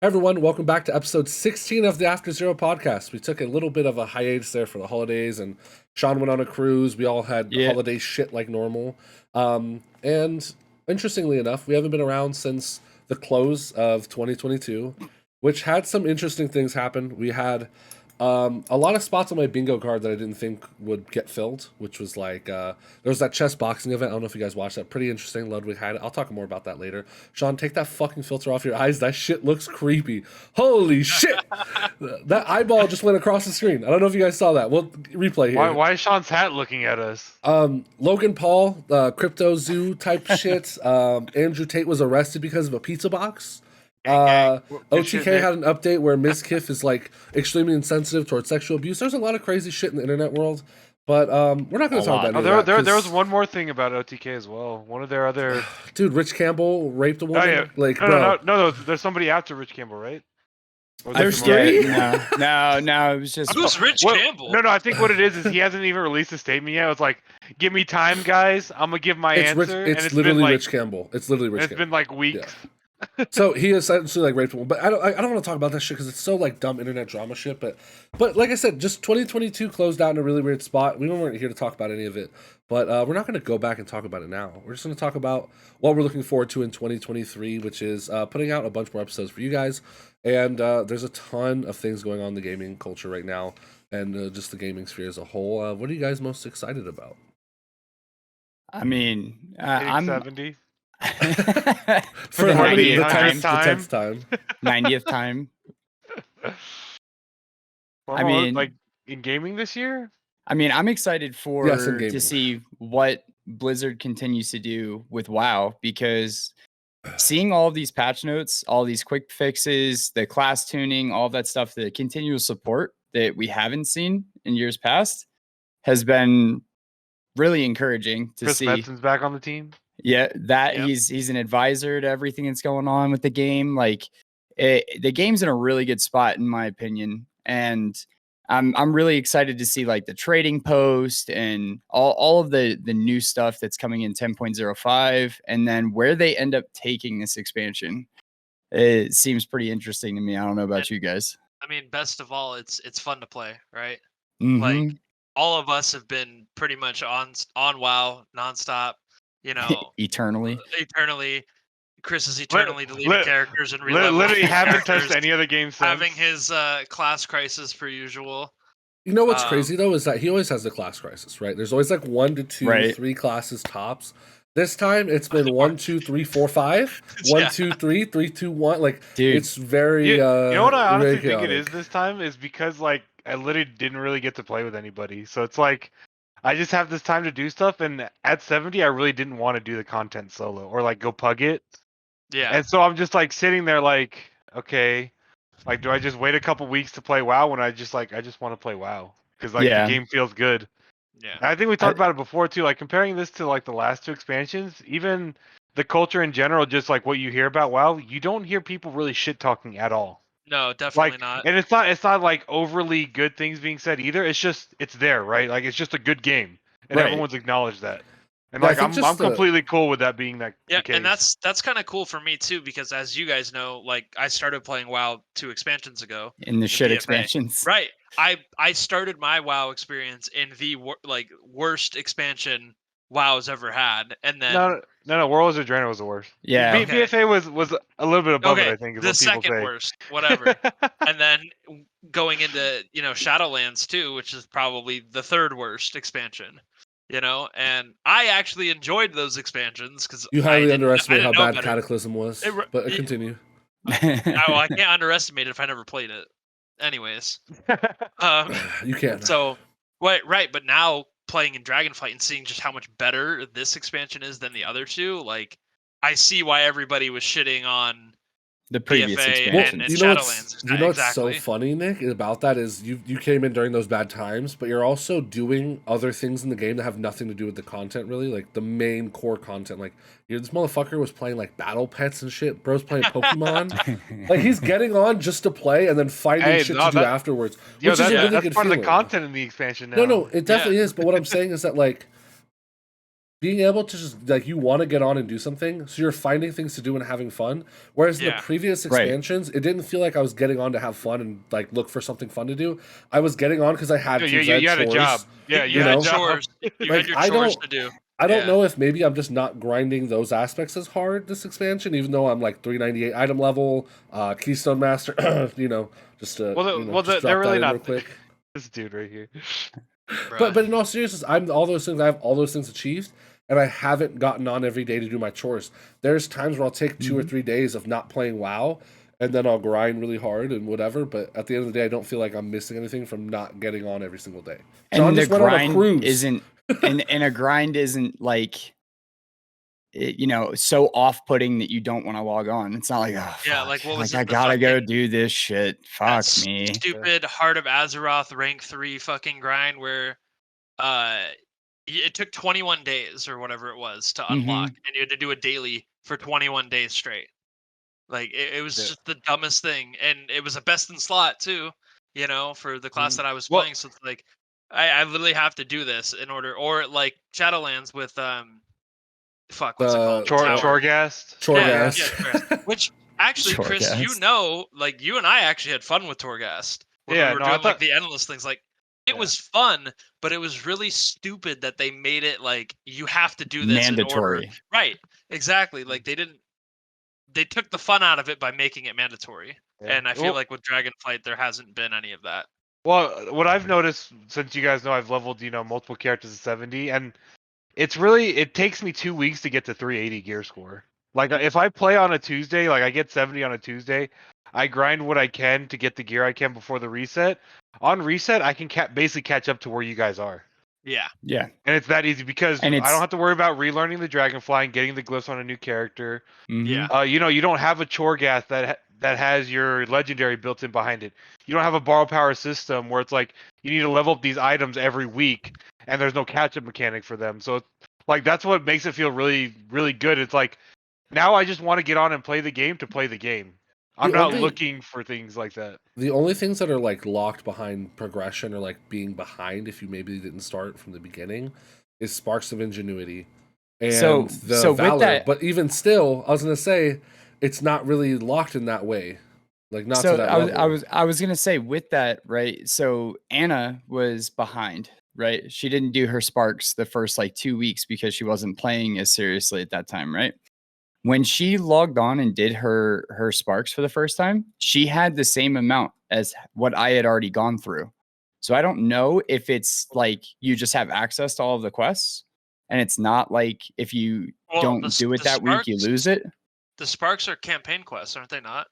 Everyone, welcome back to episode 16 of the After Zero podcast. We took a little bit of a hiatus there for the holidays, and Sean went on a cruise. We all had Yeah. holiday shit like normal. And interestingly enough, we haven't been around since the close of 2022, which had some interesting things happen. We had a lot of spots on my bingo card that I didn't think would get filled, which was like there was that chess boxing event. I don't know if you guys watched that. Pretty interesting. Ludwig had it. I'll talk more about that later. Sean, take that fucking filter off your eyes. That shit looks creepy. Holy shit! That eyeball just went across the screen. I don't know if you guys saw that. We'll replay here. Why is Sean's hat looking at us? Logan Paul, Crypto Zoo type shit. Andrew Tate was arrested because of a pizza box. OTK had an update where Ms. Kiff is like extremely insensitive towards sexual abuse. There's a lot of crazy shit in the internet world, but we're not going to talk about Oh, it. there was one more thing about OTK as well. One of their other dude, Rich Campbell raped a woman. Oh, yeah. Like, no, there's somebody after Rich Campbell, right? There's three? No, it was just Who's Rich Campbell? No, I think what it is he hasn't even released a statement yet. It was like, give me time, guys. I'm gonna give my answer. It's literally Rich Campbell. It's literally Rich Campbell. It's been like weeks. Yeah. So he essentially like raped a woman, but I don't want to talk about that shit because it's so like dumb internet drama shit. But like I said, just 2022 closed out in a really weird spot. We weren't here to talk about any of it, but we're not going to go back and talk about it now. We're just going to talk about what we're looking forward to in 2023, which is putting out a bunch more episodes for you guys. And there's a ton of things going on in the gaming culture right now, and just the gaming sphere as a whole. What are you guys most excited about? I mean, I'm 70. For the 10th time. 90th time. I mean, like in gaming this year. I mean, I'm excited to see what Blizzard continues to do with WoW, because seeing all of these patch notes, all these quick fixes, the class tuning, all that stuff, the continual support that we haven't seen in years past has been really encouraging to see. Chris Metzen's back on the team. Yeah, he's an advisor to everything that's going on with the game. Like, the game's in a really good spot, in my opinion, and I'm really excited to see like the trading post and all of the new stuff that's coming in 10.05, and then where they end up taking this expansion. It seems pretty interesting to me. I don't know about you guys. I mean, best of all, it's fun to play, right? Mm-hmm. Like, all of us have been pretty much on WoW nonstop. You know, eternally. Chris is eternally deleting characters and literally haven't touched any other game since. Having his class crisis per usual. You know what's crazy though is that he always has the class crisis, right? There's always like 1 to 2, 3 classes tops. This time it's been 1, 2, 3, 4, 5. 1, 2, 3, 3, 2, 1. Like, dude, it's very. You know what I honestly think it is this time is because like I literally didn't really get to play with anybody, so it's like I just have this time to do stuff, and at 70, I really didn't want to do the content solo or like go pug it. Yeah. And so I'm just like sitting there like, okay, like do I just wait a couple weeks to play WoW when I just want to play WoW because like the game feels good. Yeah. And I think we talked about it before too, like comparing this to like the last 2 expansions, even the culture in general, just like what you hear about WoW, you don't hear people really shit talking at all. No, definitely not. And it's not like overly good things being said either. It's just it's there, right? Like it's just a good game, and everyone's acknowledged that. And like I'm completely cool with that being that. Yeah, case. and that's kind of cool for me too, because as you guys know, like I started playing WoW 2 expansions ago. In the shit expansions, right? I started my WoW experience in the worst expansion WoW's ever had, and then no, World of Adrenaline was the worst. Yeah, BFA was a little bit above it, I think. Is the what people second say. worst, whatever. And then going into Shadowlands 2, which is probably the 3rd worst expansion. And I actually enjoyed those expansions because you highly underestimate how bad Cataclysm was. But continue. I can't underestimate it if I never played it. Anyways, you can't. So, right, but now playing in Dragonflight and seeing just how much better this expansion is than the other 2, like I see why everybody was shitting on the previous expansion. You know what's so funny, Nick, about that is you came in during those bad times, but you're also doing other things in the game that have nothing to do with the content, really, like the main core content. Like, this motherfucker was playing like battle pets and shit. Bro's playing Pokemon. Like, he's getting on just to play and then finding shit to do afterwards. Which is a really that's good part feeling. of the content in the expansion now. No, it definitely is. But what I'm saying is that like being able to just like you want to get on and do something, so you're finding things to do and having fun. Whereas in the previous expansions, it didn't feel like I was getting on to have fun and like look for something fun to do. I was getting on because I had to. You had a job. Yeah, you had chores. You had your chores to do. I don't know if maybe I'm just not grinding those aspects as hard this expansion, even though I'm like 398 item level, Keystone Master. Just they're really not. Real quick. This dude right here. But in all seriousness, I have all those things achieved, and I haven't gotten on every day to do my chores. There's times where I'll take 2 or 3 days of not playing WoW, and then I'll grind really hard and whatever. But at the end of the day, I don't feel like I'm missing anything from not getting on every single day. And the grind isn't, and a grind isn't like, so off-putting that you don't want to log on. It's not like, like what was I gotta go do this shit. Fuck me. Stupid Heart of Azeroth rank 3 fucking grind where it took 21 days or whatever it was to unlock, and you had to do a daily for 21 days straight. Like it was just the dumbest thing, and it was a best in slot too, for the class that I was playing. So it's like I literally have to do this in order, or like Shadowlands with what's it called? Torghast. Which actually, Chris, like you and I actually had fun with Torghast. When we were doing like the endless things. Like it was fun, but it was really stupid that they made it like you have to do this mandatory. In order. Right? Exactly. Like they took the fun out of it by making it mandatory. Yeah. And I feel like with Dragonflight, there hasn't been any of that. Well, what I've noticed since you guys know I've leveled, multiple characters to 70, and it takes me 2 weeks to get to 380 gear score. Like if I play on a Tuesday, like I get 70 on a Tuesday, I grind what I can to get the gear I can before the reset. On reset, I can basically catch up to where you guys are. Yeah. And it's that easy because I don't have to worry about relearning the Dragonfly and getting the glyphs on a new character. Yeah. You don't have a Torghast that has your legendary built in behind it. You don't have a borrow power system where it's like you need to level up these items every week and there's no catch up mechanic for them. So like that's what makes it feel really, really good. It's like now I just want to get on and play the game to play the game. I'm not looking for things like that. The only things that are like locked behind progression or like being behind if you maybe didn't start from the beginning is Sparks of Ingenuity and the Valor. With that, but even still, I was gonna say it's not really locked in that way. Like not to that level. I was gonna say with that, right? So Anna was behind, right? She didn't do her Sparks the first like 2 weeks because she wasn't playing as seriously at that time, right? When she logged on and did her Sparks for the first time, she had the same amount as what I had already gone through. So I don't know if it's like you just have access to all of the quests, and it's not like if you don't do it that week, you lose it. The Sparks are campaign quests, aren't they not?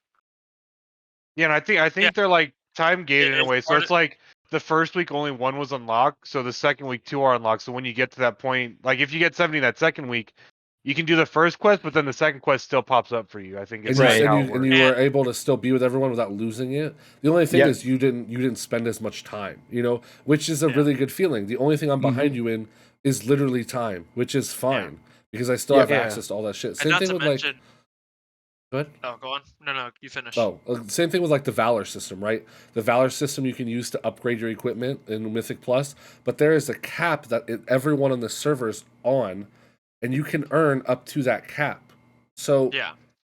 Yeah, and I think they're like time gated in a way. So it's like the first week only one was unlocked, so the second week 2 are unlocked. So when you get to that point, like if you get 70 that second week, you can do the first quest, but then the second quest still pops up for you. I think it's and you were able to still be with everyone without losing it. The only thing is you didn't spend as much time, which is a really good feeling. The only thing I'm behind you in is literally time, which is fine because I still have access to all that shit. Same thing with like. Go ahead. Oh, go on. No, you finish. Oh, same thing with like the Valor system, right? The Valor system you can use to upgrade your equipment in Mythic Plus, but there is a cap that everyone on the server's on. And you can earn up to that cap. So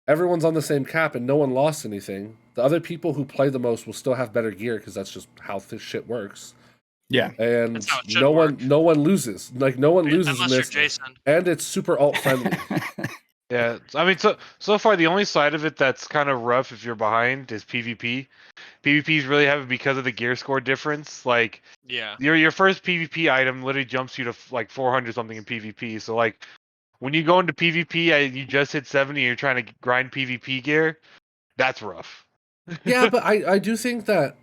everyone's on the same cap and no one lost anything. The other people who play the most will still have better gear because that's just how this shit works. Yeah. And no one loses. Like no one loses in this. Jason. And it's super alt friendly. Yeah. I mean so far the only side of it that's kind of rough if you're behind is PvP. PvP is really heavy because of the gear score difference. Like your first PvP item literally jumps you to like 400 something in PvP. So like when you go into PvP and you just hit 70 and you're trying to grind PvP gear, that's rough. Yeah, but I do think that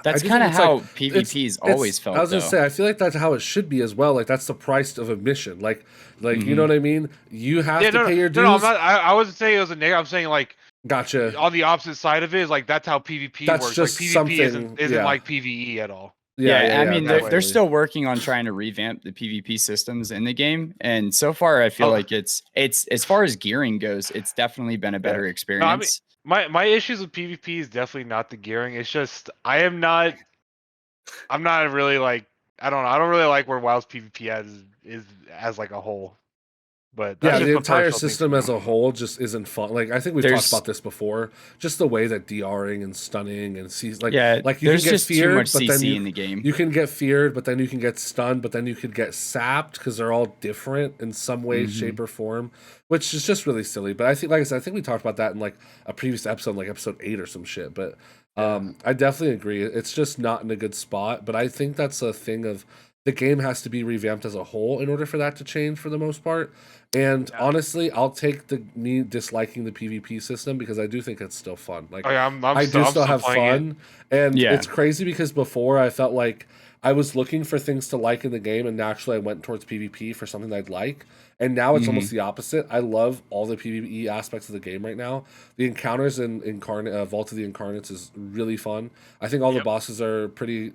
that's kind of how PvP's always felt. I was gonna say I feel like that's how it should be as well. Like that's the price of admission. Like you know what I mean? You have to pay your dues. No, I wasn't saying it was a negative. I'm saying like gotcha. On the opposite side of it is like that's how PvP works. Just like PvP isn't like PvE at all. Yeah, I mean they're still working on trying to revamp the PvP systems in the game, and so far I feel like it's as far as gearing goes, it's definitely been a better experience. No, I mean, my issues with PvP is definitely not the gearing. It's just I'm not really like I don't really like where WoW's PvP is as like a whole. But Yeah, that's just the a entire personal thing system for as me. a whole just isn't fun. Like I think we've There's- talked about this before. Just the way that DRing and stunning and like yeah, like you there's can get just feared, too much but then CC in the game. you can get feared, but then you can get stunned, but then you could get sapped because they're all different in some way, shape, or form, which is just really silly. But I think, like I said, I think we talked about that in like a previous episode, like episode 8 or some shit. But I definitely agree. It's just not in a good spot. But I think that's a thing of the game has to be revamped as a whole in order for that to change for the most part. And honestly, I'll take me disliking the PvP system because I do think it's still fun. Like Oh, yeah, I do still have fun, and Yeah. it's crazy because before I felt like I was looking for things to like in the game, and naturally I went towards PvP for something I'd like. And now it's almost the opposite. I love all the PvE aspects of the game right now. The encounters in Vault of the Incarnates is really fun. I think all the bosses are pretty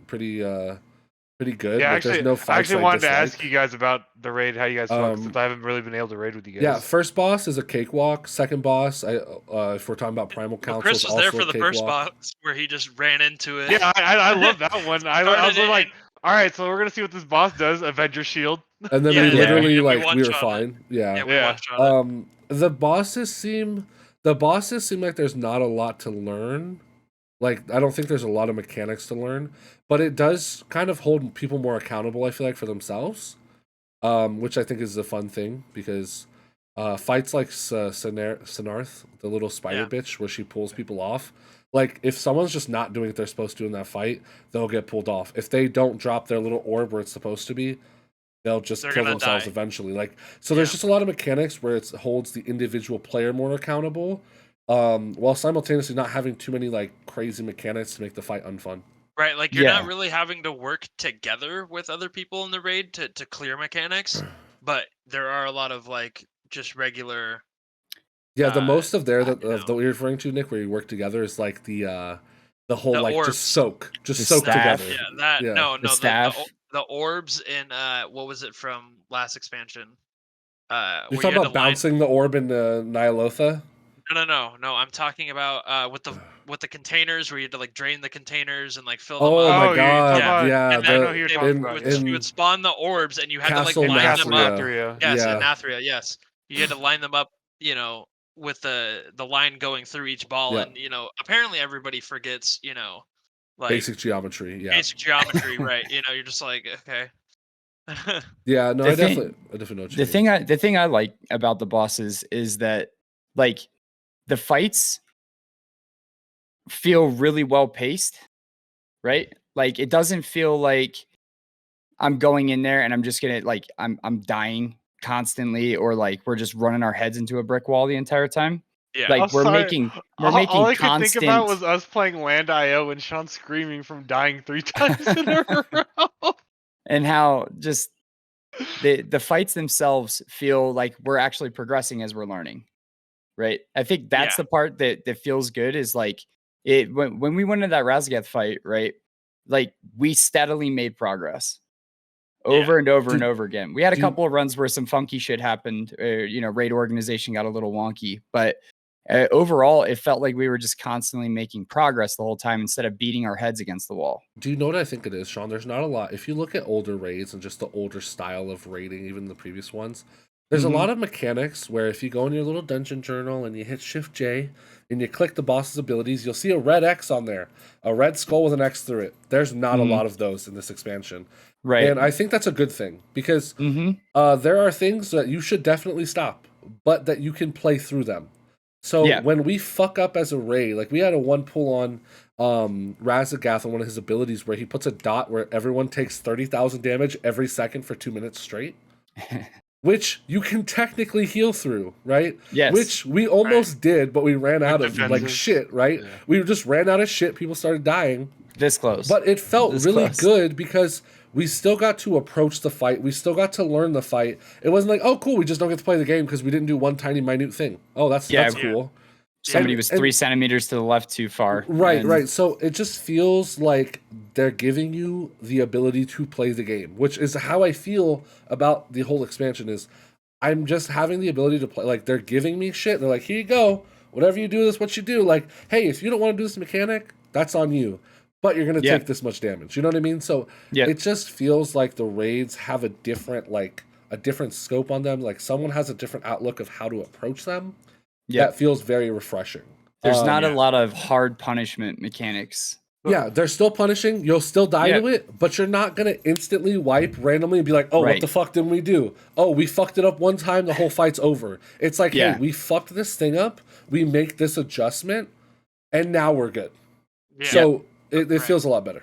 good. Yeah, like, there's no I actually actually wanted to dislike. ask you guys about the raid, how you guys felt, since I haven't really been able to raid with you guys. Yeah, first boss is a cakewalk. Second boss, if we're talking about Primal Well, Council, Chris is was also there a for the first cakewalk. boss where he just ran into it. Yeah, I love that one. I was Started like, it all right, so we're gonna see what this boss does. Avenger Shield. And then Yeah, we yeah, literally we like we were one-shot it. fine. Yeah, we Yeah. one-shot it. The bosses seem like there's not a lot to learn. Like I don't think there's a lot of mechanics to learn, but it does kind of hold people more accountable, I feel like, for themselves. Which I think is a fun thing because fights like Sinarth, the little spider bitch where she pulls people off, like if someone's just not doing what they're supposed to in that fight, they'll get pulled off. If they don't drop their little orb where it's supposed to be, they'll just They're kill gonna themselves die. eventually. Like so there's just a lot of mechanics where it holds the individual player more accountable, while simultaneously not having too many like crazy mechanics to make the fight unfun. Right, like you're Yeah. not really having to work together with other people in the raid to clear mechanics, but there are a lot of like just regular. Yeah, the most of there that you of know. that you're referring to, Nick, where you work together is like the whole The like orbs. just soak The soak staff. together. Yeah, that Yeah. no, The no, staff. the orbs in what was it from last expansion? You're where talking you had about to line- bouncing the orb in Nyalotha? No. I'm talking about with the containers where you had to like drain the containers and like fill them Oh up. my you're god, talking about- yeah. And I know then who you're they talking in- about. in- you would spawn the orbs and you had Castle to like line them up. Nathria. Yes, Yeah. in Nathria, yes. You had to line them up, with the line going through each ball, Yeah. and apparently everybody forgets, like Basic geometry, yeah. basic geometry, right? You're just like, okay. Yeah, no, The I thing- definitely know what you The mean. thing I like about the bosses is that like the fights feel really well paced, right? Like it doesn't feel like I'm going in there and I'm just gonna like I'm dying constantly, or like we're just running our heads into a brick wall the entire time. Yeah. Like I'm we're sorry. making All I could constant think about was us playing Land.io and Sean screaming from dying 3 times in a row. and how just the fights themselves feel like we're actually progressing as we're learning, right? I think that's the part that feels good is like it when we went into that Razagath fight, right? Like we steadily made progress over and over and over again. We had a couple of runs where some funky shit happened. Raid organization got a little wonky, but overall, it felt like we were just constantly making progress the whole time instead of beating our heads against the wall. Do you know what I think it is, Sean? There's not a lot. If you look at older raids and just the older style of raiding, even the previous ones, there's a lot of mechanics where if you go in your little dungeon journal and you hit Shift J and you click the boss's abilities, you'll see a red X on there, a red skull with an X through it. There's not a lot of those in this expansion. Right. And I think that's a good thing because there are things that you should definitely stop, but that you can play through them. So when we fuck up as a raid, like we had a one pull on Razagath on one of his abilities where he puts a dot where everyone takes 30,000 damage every second for 2 minutes straight, which you can technically heal through, right? Yes. Which we almost did, but we ran out of like defenses. shit, right? Yeah. We just ran out of shit. People started dying. This close. But it felt This really close. good because we still got to approach the fight. We still got to learn the fight. It wasn't like, oh, cool, we just don't get to play the game because we didn't do one tiny minute thing. Oh, that's cool. Somebody And- was and- 3 centimeters to the left too far. Right, and- right. So it just feels like they're giving you the ability to play the game, which is how I feel about the whole expansion is I'm just having the ability to play. Like, they're giving me shit. They're like, here you go. Whatever you do, that's what you do. Like, hey, if you don't want to do this mechanic, that's on you. But you're going to take this much damage. You know what I mean? So it just feels like the raids have a different, like, a different scope on them. Like someone has a different outlook of how to approach them. Yeah. That feels very refreshing. There's not a lot of hard punishment mechanics. Yeah, they're still punishing. You'll still die to it, but you're not going to instantly wipe randomly and be like, oh, what the fuck didn't we do? Oh, we fucked it up one time. The whole fight's over. It's like, hey, we fucked this thing up. We make this adjustment, and now we're good. Yeah. So it feels a lot better.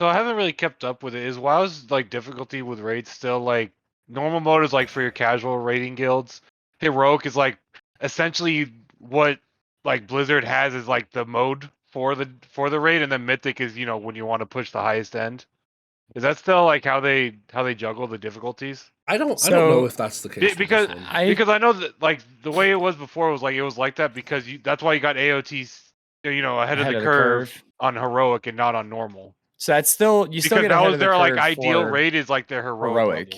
So I haven't really kept up with it. Is WoW's like difficulty with raids still like normal mode is like for your casual raiding guilds? Heroic is like essentially what like Blizzard has is like the mode for the raid, and then Mythic is, you know, when you want to push the highest end. Is that still like how they juggle the difficulties? I don't know if that's the case. Because I know that like the way it was before was like that because that's why you got AOTs, you know, ahead of the curve on heroic and not on normal. So that's still still get that ahead was of the their curve like ideal raid is like their heroic.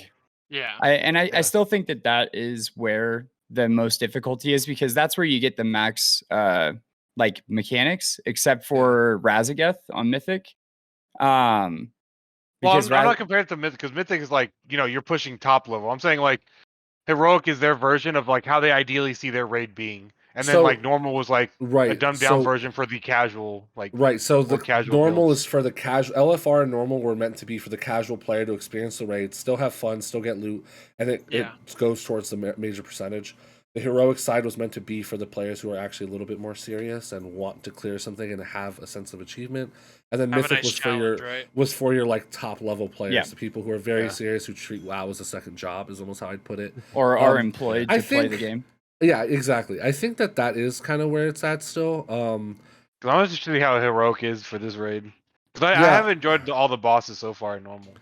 Yeah. I still think that is where the most difficulty is, because that's where you get the max like mechanics, except for Razageth on Mythic. Well, I'm not comparing it to Mythic, because Mythic is like, you know, you're pushing top level. I'm saying like heroic is their version of like how they ideally see their raid being. And then like normal was like a dumbed down version for the casual, like so the casual normal builds. is for the casual. LFR and normal were meant to be for the casual player to experience the raid, still have fun, still get loot, and it goes towards the major percentage. The heroic side was meant to be for the players who are actually a little bit more serious and want to clear something and have a sense of achievement. And then Mythic was for your like top level players, the people who are very serious, who treat WoW as a second job, is almost how I'd put it, or are employed to play the game. Yeah, exactly. I think that is kind of where it's at still. I want to see how heroic is for this raid, because I have enjoyed all the bosses so far in normal.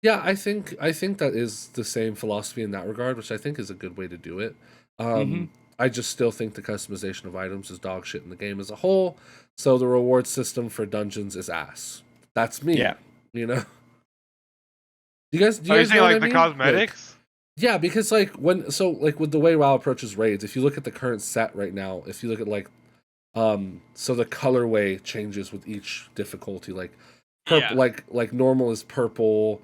Yeah, I think that is the same philosophy in that regard, which I think is a good way to do it. I just still think the customization of items is dog shit in the game as a whole. So the reward system for dungeons is ass. That's me. Yeah, you know. Do you guys know like the cosmetics? Yeah, because like with the way WoW approaches raids, if you look at the current set right now, if you look at like so the colorway changes with each difficulty. Like like normal is purple,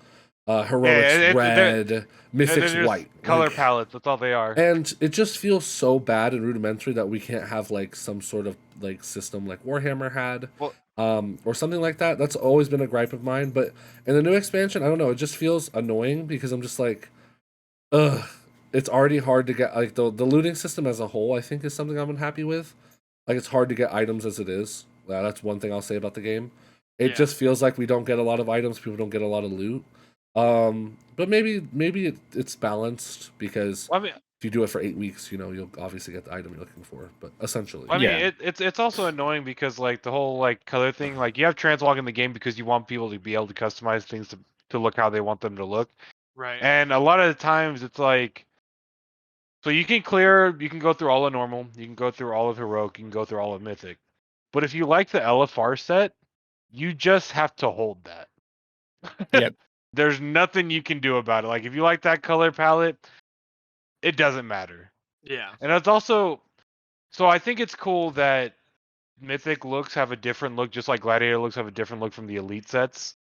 heroic's red, mythic's white. Color palettes, that's all they are. And it just feels so bad and rudimentary that we can't have like some sort of like system like Warhammer had. Or something like that. That's always been a gripe of mine. But in the new expansion, I don't know, it just feels annoying because I'm just like, it's already hard to get, like, the looting system as a whole, I think, is something I'm unhappy with. Like, it's hard to get items as it is. That's one thing I'll say about the game. It just feels like we don't get a lot of items, people don't get a lot of loot. But maybe it's balanced, because if you do it for 8 weeks, you know, you'll obviously get the item you're looking for. But essentially, I mean, it's also annoying because like the whole like color thing, like you have transmog in the game because you want people to be able to customize things to look how they want them to look. Right. And a lot of the times it's like, so you can go through all of normal, you can go through all of heroic, you can go through all of mythic. But if you like the LFR set, you just have to hold that. Yep. There's nothing you can do about it. Like if you like that color palette, it doesn't matter. Yeah. And it's also, so I think it's cool that mythic looks have a different look, just like gladiator looks have a different look from the elite sets.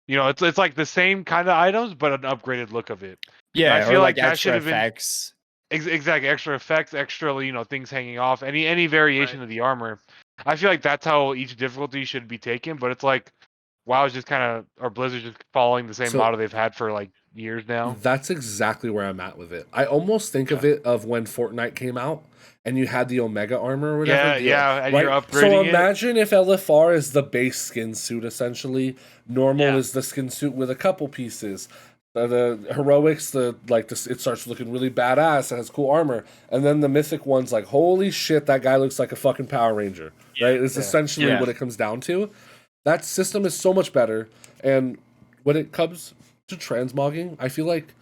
You know, it's like the same kind of items, but an upgraded look of it. Yeah, I feel like extra effects. Exactly, extra effects, extra, you know, things hanging off, any variation of the armor. I feel like that's how each difficulty should be taken, but it's like WoW is just kind of, or Blizzard's just following the same model they've had for like years now. That's exactly where I'm at with it. I almost think of it of when Fortnite came out and you had the Omega armor or whatever. And you're upgrading So imagine if LFR is the base skin suit, essentially. Normal is the skin suit with a couple pieces. The heroics, it starts looking really badass. It has cool armor, and then the mythic one's like, holy shit, that guy looks like a fucking Power Ranger, right? It's essentially what it comes down to. That system is so much better, and when it comes to transmogging, I feel like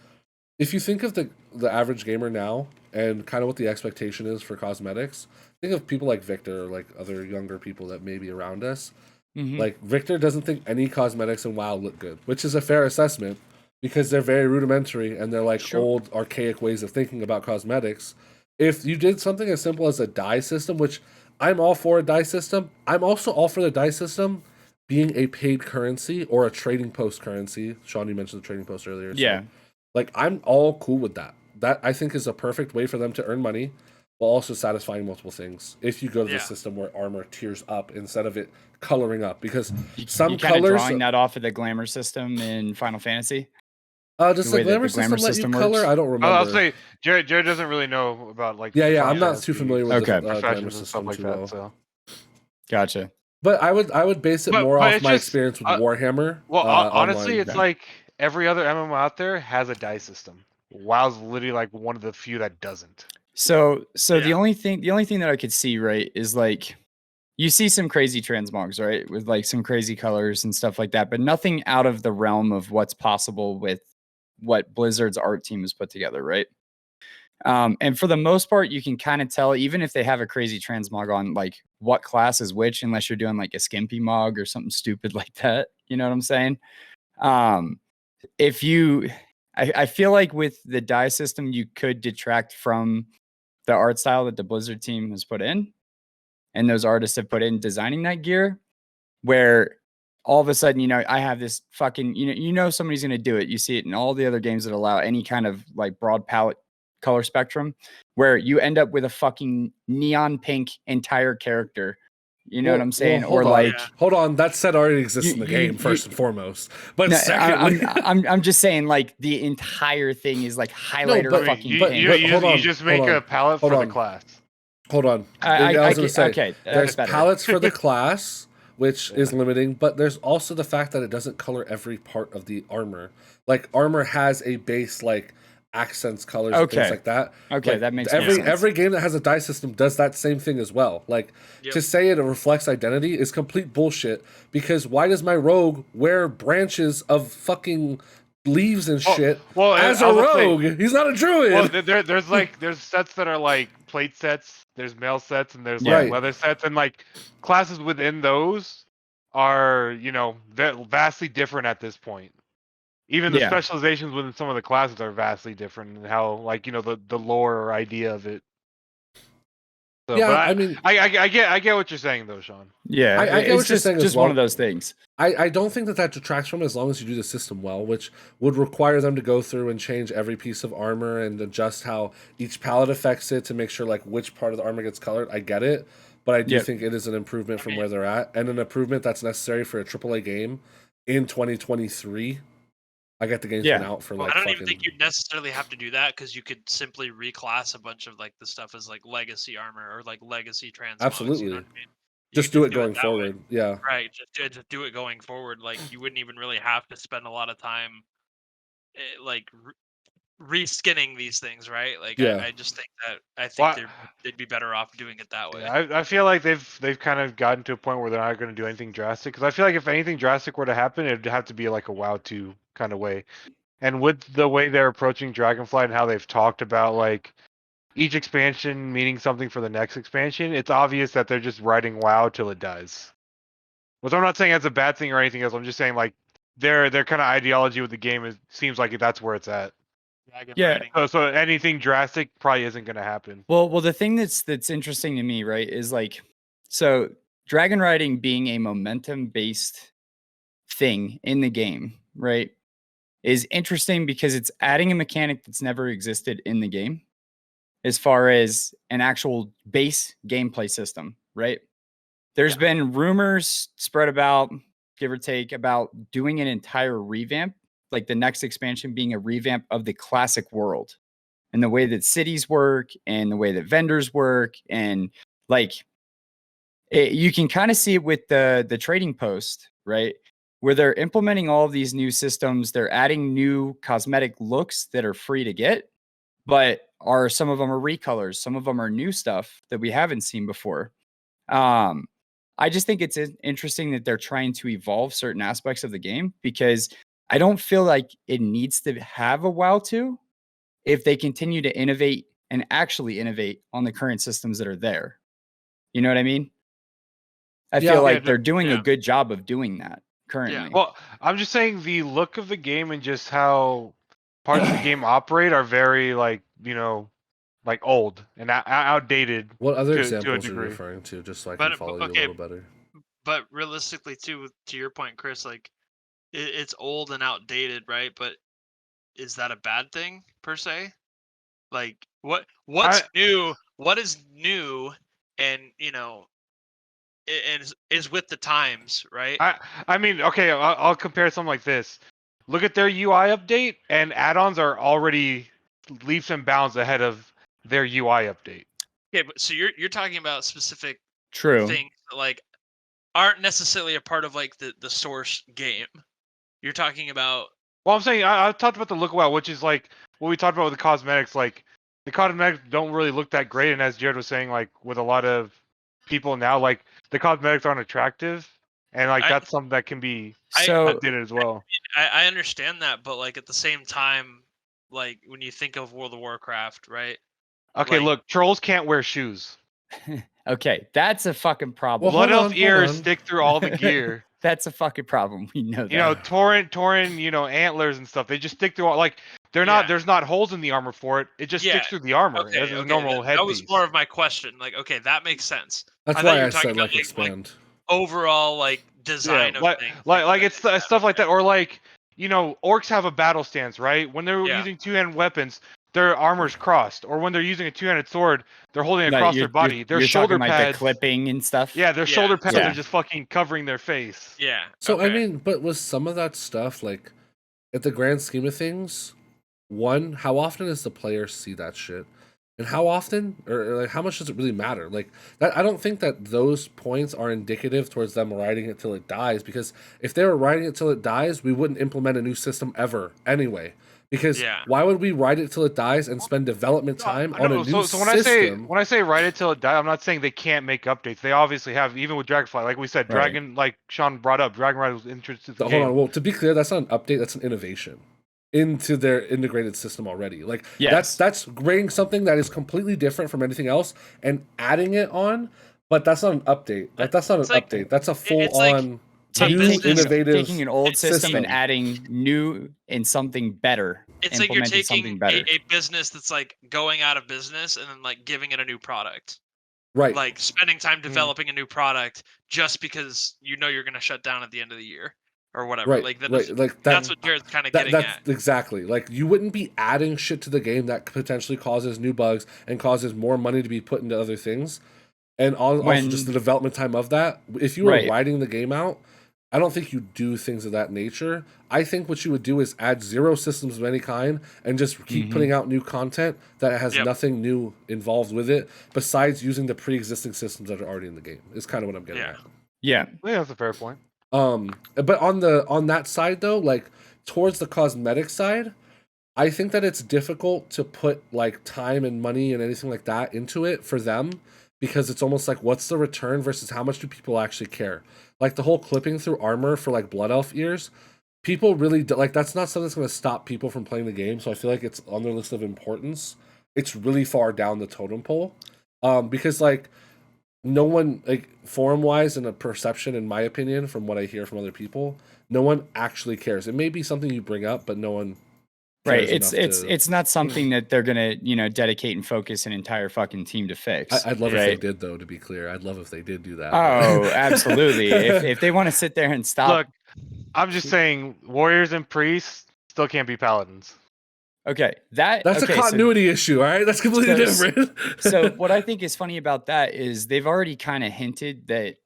if you think of the average gamer now and kind of what the expectation is for cosmetics, think of people like Victor or like other younger people that may be around us. Mm-hmm. Like Victor doesn't think any cosmetics in WoW look good, which is a fair assessment. Because they're very rudimentary and they're like old, archaic ways of thinking about cosmetics. If you did something as simple as a dye system, which I'm all for a dye system, I'm also all for the dye system being a paid currency or a trading post currency. Sean, you mentioned the trading post earlier. Yeah. Like, I'm all cool with that. That I think is a perfect way for them to earn money while also satisfying multiple things. If you go to the system where armor tiers up instead of it coloring up, because some you kind of colors drawing that off of the glamour system in Final Fantasy. Does the glamour system let you color? Works? I don't remember. I'll say Jared doesn't really know about like. Yeah. I'm not too familiar with the glamour system like too that. well. So. Gotcha. But I would base it more off my experience with Warhammer. Well, honestly, it's like every other MMO out there has a die system. WoW's literally like one of the few that doesn't. So the only thing that I could see, right, is like you see some crazy transmogs, right, with like some crazy colors and stuff like that, but nothing out of the realm of what's possible with what Blizzard's art team has put together, right? And for the most part, you can kind of tell, even if they have a crazy transmog on, like what class is which, unless you're doing like a skimpy mog or something stupid like that. You know what I'm saying? I feel like with the die system, you could detract from the art style that the Blizzard team has put in and those artists have put in designing that gear, where all of a sudden, you know, I have this fucking, you know, somebody's going to do it. You see it in all the other games that allow any kind of like broad palette color spectrum, where you end up with a fucking neon pink entire character. You know what I'm saying? Or like, hold on, that set already exists in the game first and foremost. But no, secondly, I'm just saying, like the entire thing is like highlighter fucking. You just make a palette for the class. Hold on, I was going to say, okay, there's palettes for the class, which is limiting, but there's also the fact that it doesn't color every part of the armor. Like armor has a base like accents, colors, and things like that. Okay, like, that makes sense. Sense. Every game that has a die system does that same thing as well. Like to say it reflects identity is complete bullshit, because why does my rogue wear branches of fucking leaves and shit as a rogue? He's not a druid. Well, there's sets that are like plate sets, there's mail sets, and there's like leather sets, and like classes within those are, you know, vastly different at this point. Even the specializations within some of the classes are vastly different in how, like, you know, the lore or idea of it. So, yeah, but I mean, I get what you're saying though, Sean. Yeah, I get what you're saying. Just one of those things. I don't think that detracts from it as long as you do the system well, which would require them to go through and change every piece of armor and adjust how each palette affects it to make sure like which part of the armor gets colored. I get it, but I do think it is an improvement from where they're at, and an improvement that's necessary for a AAA game in 2023. I get the game's been out for like. I don't even think you'd necessarily have to do that, because you could simply reclass a bunch of like the stuff as like legacy armor or like legacy transmogs. Absolutely. You know what I mean? Just do it going forward. Yeah. Right. Just do it going forward. Like you wouldn't even really have to spend a lot of time like reskinning these things, right? Like I just think they'd be better off doing it that way. Yeah, I feel like they've kind of gotten to a point where they're not going to do anything drastic, because I feel like if anything drastic were to happen, it'd have to be like a WoW 2 kind of way. And with the way they're approaching Dragonflight and how they've talked about like each expansion meaning something for the next expansion, it's obvious that they're just writing WoW till it dies. Which I'm not saying that's a bad thing or anything else. I'm just saying like their kind of ideology with the game seems like that's where it's at. So anything drastic probably isn't going to happen. Well, the thing that's interesting to me, right, is like, so dragon riding being a momentum based thing in the game, right, is interesting because it's adding a mechanic that's never existed in the game as far as an actual base gameplay system, right? There's been rumors spread about, give or take, about doing an entire revamp, like the next expansion being a revamp of the classic world and the way that cities work and the way that vendors work. And like, you can kind of see it with the trading post, right? Where they're implementing all of these new systems. They're adding new cosmetic looks that are free to get, but some of them are recolors. Some of them are new stuff that we haven't seen before. I just think it's interesting that they're trying to evolve certain aspects of the game, because I don't feel like it needs to have a WoW 2 if they continue to innovate and actually innovate on the current systems that are there. You know what I mean? I feel like they're doing a good job of doing that currently. Yeah. Well, I'm just saying the look of the game and just how parts of the game operate are very like, you know, like old and outdated. What other examples are you referring to, just so I can follow you a little better? But realistically, too, to your point, Chris, like it's old and outdated, right? But is that a bad thing per se? Like what's new? What is new? And is with the times, right? I mean, okay, I'll compare something like this. Look at their UI update, and add-ons are already leaps and bounds ahead of their UI update. Okay, but so you're talking about specific True. things that like aren't necessarily a part of like the source game. You're talking about. Well, I'm saying I talked about the look well, which is like what we talked about with the cosmetics. Like the cosmetics don't really look that great, and as Jared was saying, like with a lot of people now, like the cosmetics aren't attractive, and like that's something that can be updated as well. I understand that, but like at the same time, like when you think of World of Warcraft, right? Okay, Like, look, trolls can't wear shoes. Okay, that's a fucking problem. Blood Elf ears stick through all the gear. That's a fucking problem. We know that. You know, Tauren, antlers and stuff. They just stick through all. Like they're not. There's not holes in the armor for it. It just sticks through the armor as a normal headpiece. That was more of my question. Like, okay, that makes sense. That's why I said like expand. Overall, like design of things. Like it's stuff like that, or like orcs have a battle stance, right? When they're using two-handed weapons, their armor's crossed, or when they're using a two-handed sword, they're holding it across their body. Their shoulder pads, like the clipping and stuff. Yeah, their shoulder pads are just fucking covering their face. Yeah. So I mean, but with some of that stuff, like at the grand scheme of things, one, how often does the player see that shit, and how often, or like how much does it really matter? Like that, I don't think that those points are indicative towards them riding it till it dies. Because if they were riding it till it dies, we wouldn't implement a new system ever anyway. Because why would we ride it till it dies and spend development time on a new system? When I say ride it till it dies, I'm not saying they can't make updates. They obviously have, even with Dragonfly, like we said, Dragon, like Sean brought up, Dragonride was interested. Hold on, well, to be clear, that's not an update. That's an innovation into their integrated system already. Like that's bringing something that is completely different from anything else and adding it on. But that's not an update. That's not an update. That's a full-on. Taking an old system and adding new and something better. It's like you're taking a business that's like going out of business and then like giving it a new product. Right. Like spending time developing a new product just because you're going to shut down at the end of the year or whatever. Right. Like that's what Jared's kind of getting at. Exactly. Like you wouldn't be adding shit to the game that potentially causes new bugs and causes more money to be put into other things. And also just the development time of that. If you were writing the game out, I don't think you do things of that nature. I think what you would do is add 0 systems of any kind and just keep putting out new content that has nothing new involved with it besides using the pre-existing systems that are already in the game. Is kind of what I'm getting at. Yeah, that's a fair point. But on that side though, like towards the cosmetic side, I think that it's difficult to put like time and money and anything like that into it for them because it's almost like what's the return versus how much do people actually care? Like the whole clipping through armor for like Blood Elf ears, people really like that's not something that's going to stop people from playing the game. So I feel like it's on their list of importance. It's really far down the totem pole, because like no one, like forum wise and a perception, in my opinion, from what I hear from other people, no one actually cares. It may be something you bring up, but no one. Right, it's not something that they're gonna dedicate and focus an entire fucking team to fix. I'd love if they did, though. To be clear, I'd love if they did do that. Oh, absolutely. if they want to sit there and stop. Look, I'm just saying, warriors and priests still can't be paladins. Okay, that's a continuity issue. All right, that's completely different. So what I think is funny about that is they've already kind of hinted that,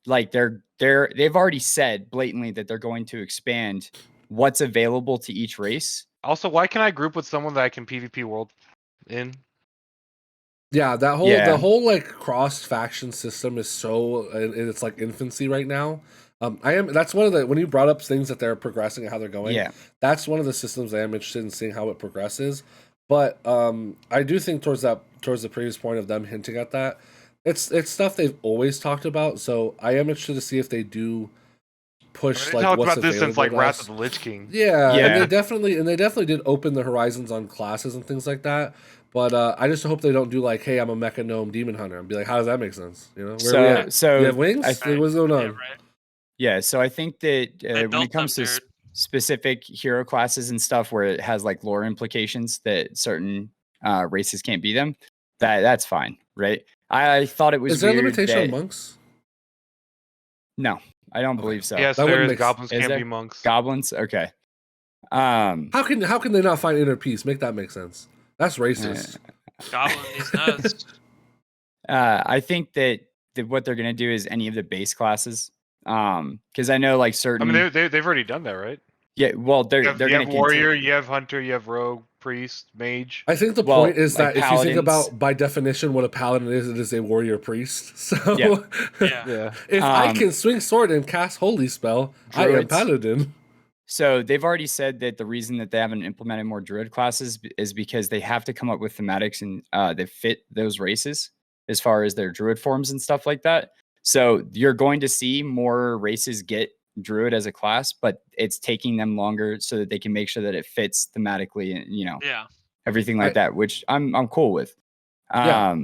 like they've already said blatantly that they're going to expand what's available to each race. Also, why can I group with someone that I can PvP world in? Yeah, the whole like cross faction system is so in its like infancy right now. That's one of the, when you brought up things that they're progressing and how they're going. Yeah, that's one of the systems I am interested in seeing how it progresses. But I do think towards the previous point of them hinting at that, it's stuff they've always talked about. So I am interested to see if they do push like what's about this since like Wrath of the Lich King. Yeah, and they definitely did open the horizons on classes and things like that. But I just hope they don't do like, hey, I'm a mecha gnome demon hunter, and be like, how does that make sense? You know, so you have wings. What's going on? Yeah, so I think that when it comes to specific hero classes and stuff, where it has like lore implications that certain races can't be them, that's fine, right? I thought it was. Is there weird a limitation on monks? No. I don't believe so. Yes, there is. Goblins can't be monks. Goblins? Okay. How can they not find inner peace? Make that make sense. That's racist. Gobbling these nuts. I think that what they're gonna do is any of the base classes. Because I know like certain. I mean, they've already done that, right? Yeah, well, they're You have gonna warrior, continue. you have hunter, you have rogue, priest, mage. I think the Well, point is like that if you think paladins. about by definition what a paladin is, it is a warrior priest. So Yeah. Yeah. if I can swing sword and cast holy spell, I am Druids. paladin. So they've already said that the reason that they haven't implemented more druid classes is because they have to come up with thematics and that fit those races as far as their druid forms and stuff like that. So you're going to see more races get druid as a class, but it's taking them longer so that they can make sure that it fits thematically and Yeah. everything like that, which I'm cool with. Yeah.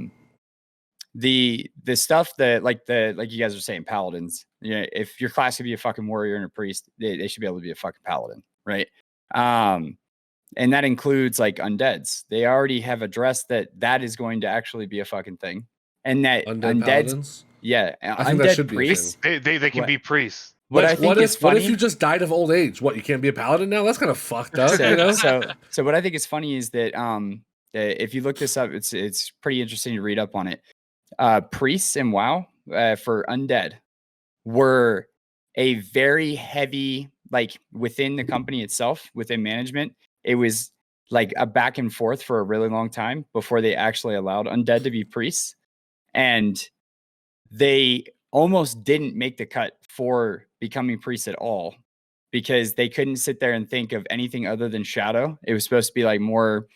The stuff that like you guys are saying, paladins. If your class could be a fucking warrior and a priest, they should be able to be a fucking paladin, right? And that includes like undeads. They already have addressed that is going to actually be a fucking thing, and that Undead undeads, paladins. yeah, I think that undead should be a priests. thing. They can What? be priests. What I think What is funny. if you just died of old age? What, you can't be a paladin now? That's kind of fucked up. So, You know? so what I think is funny is that if you look this up, it's pretty interesting to read up on it. Priests in WoW for undead were a very heavy, like within the company itself, within management, it was like a back and forth for a really long time before they actually allowed undead to be priests. And they almost didn't make the cut for becoming priests at all because they couldn't sit there and think of anything other than shadow. It was supposed to be like more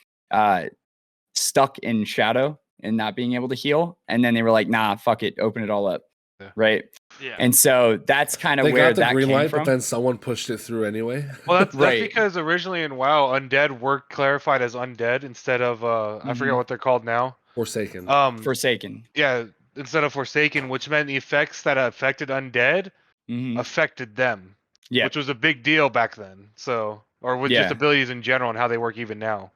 stuck in shadow and not being able to heal. And then they were like, nah, fuck it, open it all up. Yeah. Right. Yeah. And so that's kind of They where got the that green came light, from. but then someone pushed it through anyway. Well, that's Right. because originally in WoW, undead were clarified as undead instead of I forget what they're called now. Forsaken. Forsaken. Yeah, instead of Forsaken, which meant the effects that affected undead Mhm. affected them. Yeah. Which was a big deal back then. So, or with just abilities in general and how they work even now.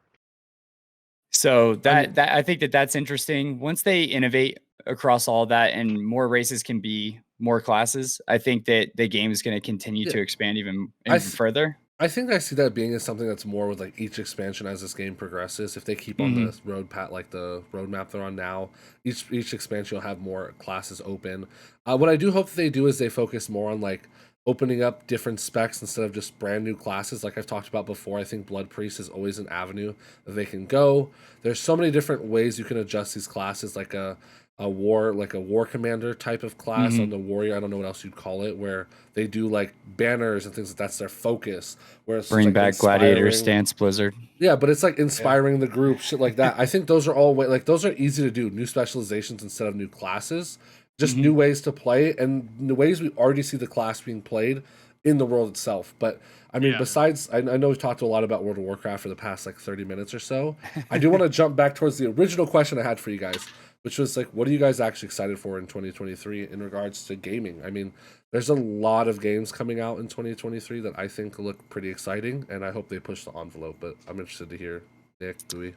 So that I think that's interesting. Once they innovate across all that and more races can be more classes, I think that the game is going to continue to expand even further. I think I see that being as something that's more with like each expansion as this game progresses. If they keep on the roadmap they're on now, each expansion will have more classes open. What I do hope that they do is they focus more on like opening up different specs instead of just brand new classes. Like I've talked about before, I think Blood Priest is always an avenue that they can go. There's so many different ways you can adjust these classes, like a war commander type of class on the warrior. I don't know what else you'd call it, where they do like banners and things like that's their focus. Where it's Bring like back Gladiator Stance Blizzard. Yeah, but it's like inspiring the group, shit like that. I think those are all those are easy to do. New specializations instead of new classes. Just new ways to play, and the ways we already see the class being played in the world itself. But I mean, besides, I know we've talked a lot about World of Warcraft for the past like 30 minutes or so. I do want to jump back towards the original question I had for you guys, which was like, what are you guys actually excited for in 2023 in regards to gaming? I mean, there's a lot of games coming out in 2023 that I think look pretty exciting, and I hope they push the envelope. But I'm interested to hear Nick, Dewey,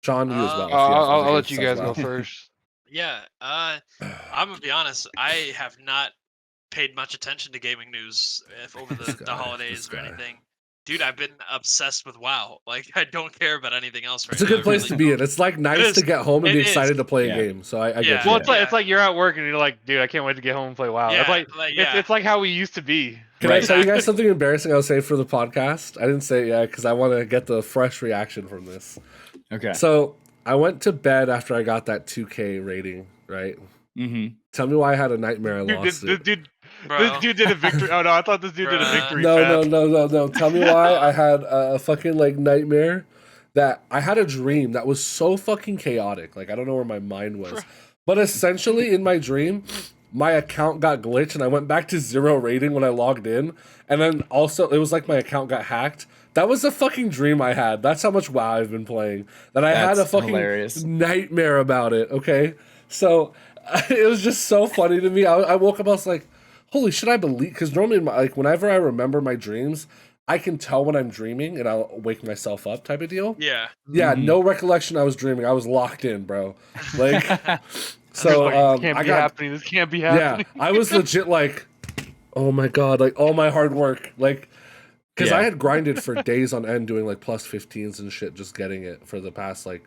Sean, you as well. I'll let you guys go first. Yeah, I'm gonna be honest. I have not paid much attention to gaming news over the holidays or anything. Dude, I've been obsessed with WoW. Like, I don't care about anything else right now. It's a good place to be in. It's like nice to get home and be excited to play a game. So I get Well, it's like you're at work and you're like, dude, I can't wait to get home and play WoW. Yeah, It's like how we used to be. Can I tell you guys something embarrassing I'll say for the podcast? I didn't say it yet because I want to get the fresh reaction from this. Okay. So I went to bed after I got that 2K rating, right? Mm-hmm. Tell me why I had a nightmare I lost it. This dude did a victory. Oh no, I thought this dude did a victory. No. Tell me why I had a fucking like nightmare that I had a dream that was so fucking chaotic. Like I don't know where my mind was. But essentially in my dream, my account got glitched and I went back to 0 rating when I logged in. And then also it was like my account got hacked. That was a fucking dream I had. That's how much WoW I've been playing. That I had a fucking nightmare about it, okay? So it was just so funny to me. I woke up, I was like, holy shit, I believe, because normally, whenever I remember my dreams, I can tell when I'm dreaming, and I'll wake myself up type of deal. Yeah. Yeah, no recollection I was dreaming. I was locked in, bro. Like, so, this can't be happening. This can't be happening. Yeah, I was legit like, oh my God, like, all my hard work, like, Because I had grinded for days on end doing like plus 15s and shit, just getting it for the past like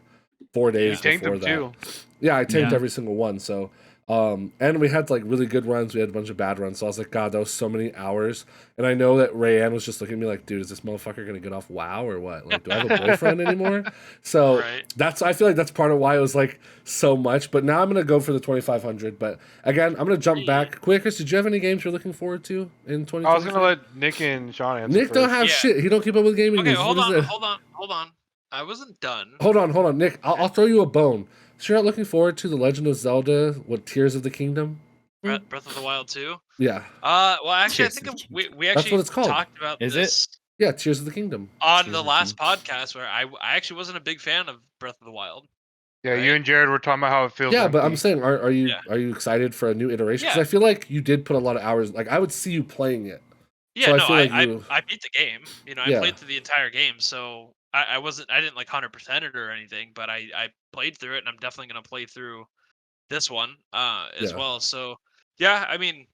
4 days before that. Too. Yeah, I tanked every single one. So, and we had like really good runs. We had a bunch of bad runs. So I was like, God, that was so many hours. And I know that Rayanne was just looking at me like, dude, is this motherfucker gonna get off WoW or what? Like, do I have a boyfriend anymore? So I feel like that's part of why it was like so much. But now I'm gonna go for the 2500. But again, I'm gonna jump back. Chris, did you have any games you're looking forward to in 2020? I was gonna let Nick and Sean answer. Nick don't have shit. He don't keep up with gaming news. Hold on. I wasn't done. Hold on, Nick. I'll throw you a bone. So you're not looking forward to The Legend of Zelda, Tears of the Kingdom? Breath of the Wild 2? Yeah. Well, actually, I think we actually talked about this. Is it? Yeah, Tears of the Kingdom. On the last podcast where I actually wasn't a big fan of Breath of the Wild. Yeah, you and Jared were talking about how it feels. Yeah, but I'm saying, are you excited for a new iteration? Because I feel like you did put a lot of hours. Like I would see you playing it. Yeah, so I beat the game. You know, I played through the entire game, so I didn't like 100% it or anything, but I played through it, and I'm definitely gonna play through this one as well. So yeah, I mean,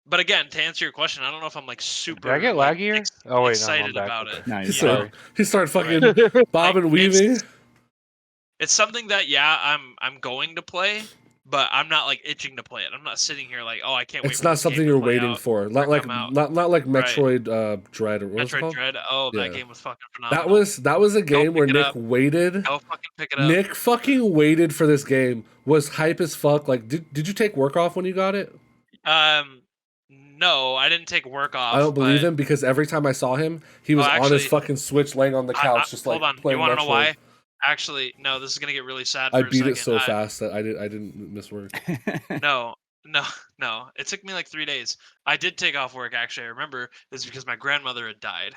but again, to answer your question, I don't know if I'm like super. Did I get laggier? Excited about it. No, he started fucking bob and weaving. It's something that I'm going to play, but I'm not like itching to play it. I'm not sitting here like, oh, I can't wait. It's not something you're waiting for. Not like Metroid Dread or what Metroid Dread. Oh, that game was fucking phenomenal. That was a game where Nick waited. Go fucking pick it up. Nick fucking waited for this game. Was hype as fuck. Like, did you take work off when you got it? No, I didn't take work off. I don't believe him because every time I saw him, he was on his fucking Switch, laying on the couch, just like playing Metroid. You want to know why? Actually, no. This is gonna get really sad. I beat it so fast that I didn't miss work. No. It took me like 3 days. I did take off work. Actually, I remember it's because my grandmother had died.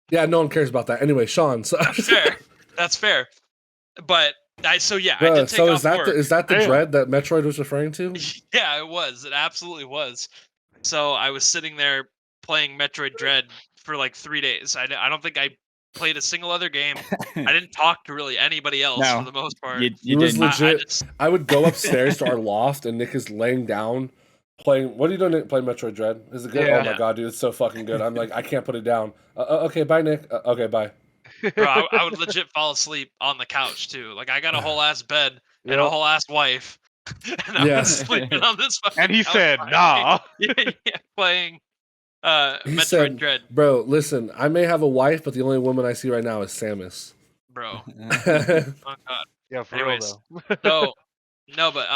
Yeah, no one cares about that. Anyway, Sean. So That's fair. But I did take off work. Is that the Dread that Metroid was referring to? Yeah, it was. It absolutely was. So I was sitting there playing Metroid Dread for like 3 days. I don't think I played a single other game. I didn't talk to really anybody else for the most part. You was legit. I would go upstairs to our loft, and Nick is laying down playing. What are you doing, Nick? Playing Metroid Dread? Is it good? Oh my god, dude, it's so fucking good. I'm like, I can't put it down. Okay, bye, Nick. Okay, bye. Bro, I would legit fall asleep on the couch too. Like I got a whole ass bed and a whole ass wife, and I was sleeping on this. And he said, "Nah." Playing Metroid Dread. Bro, listen, I may have a wife, but the only woman I see right now is Samus. Bro. Oh god. Yeah, for real though. No, but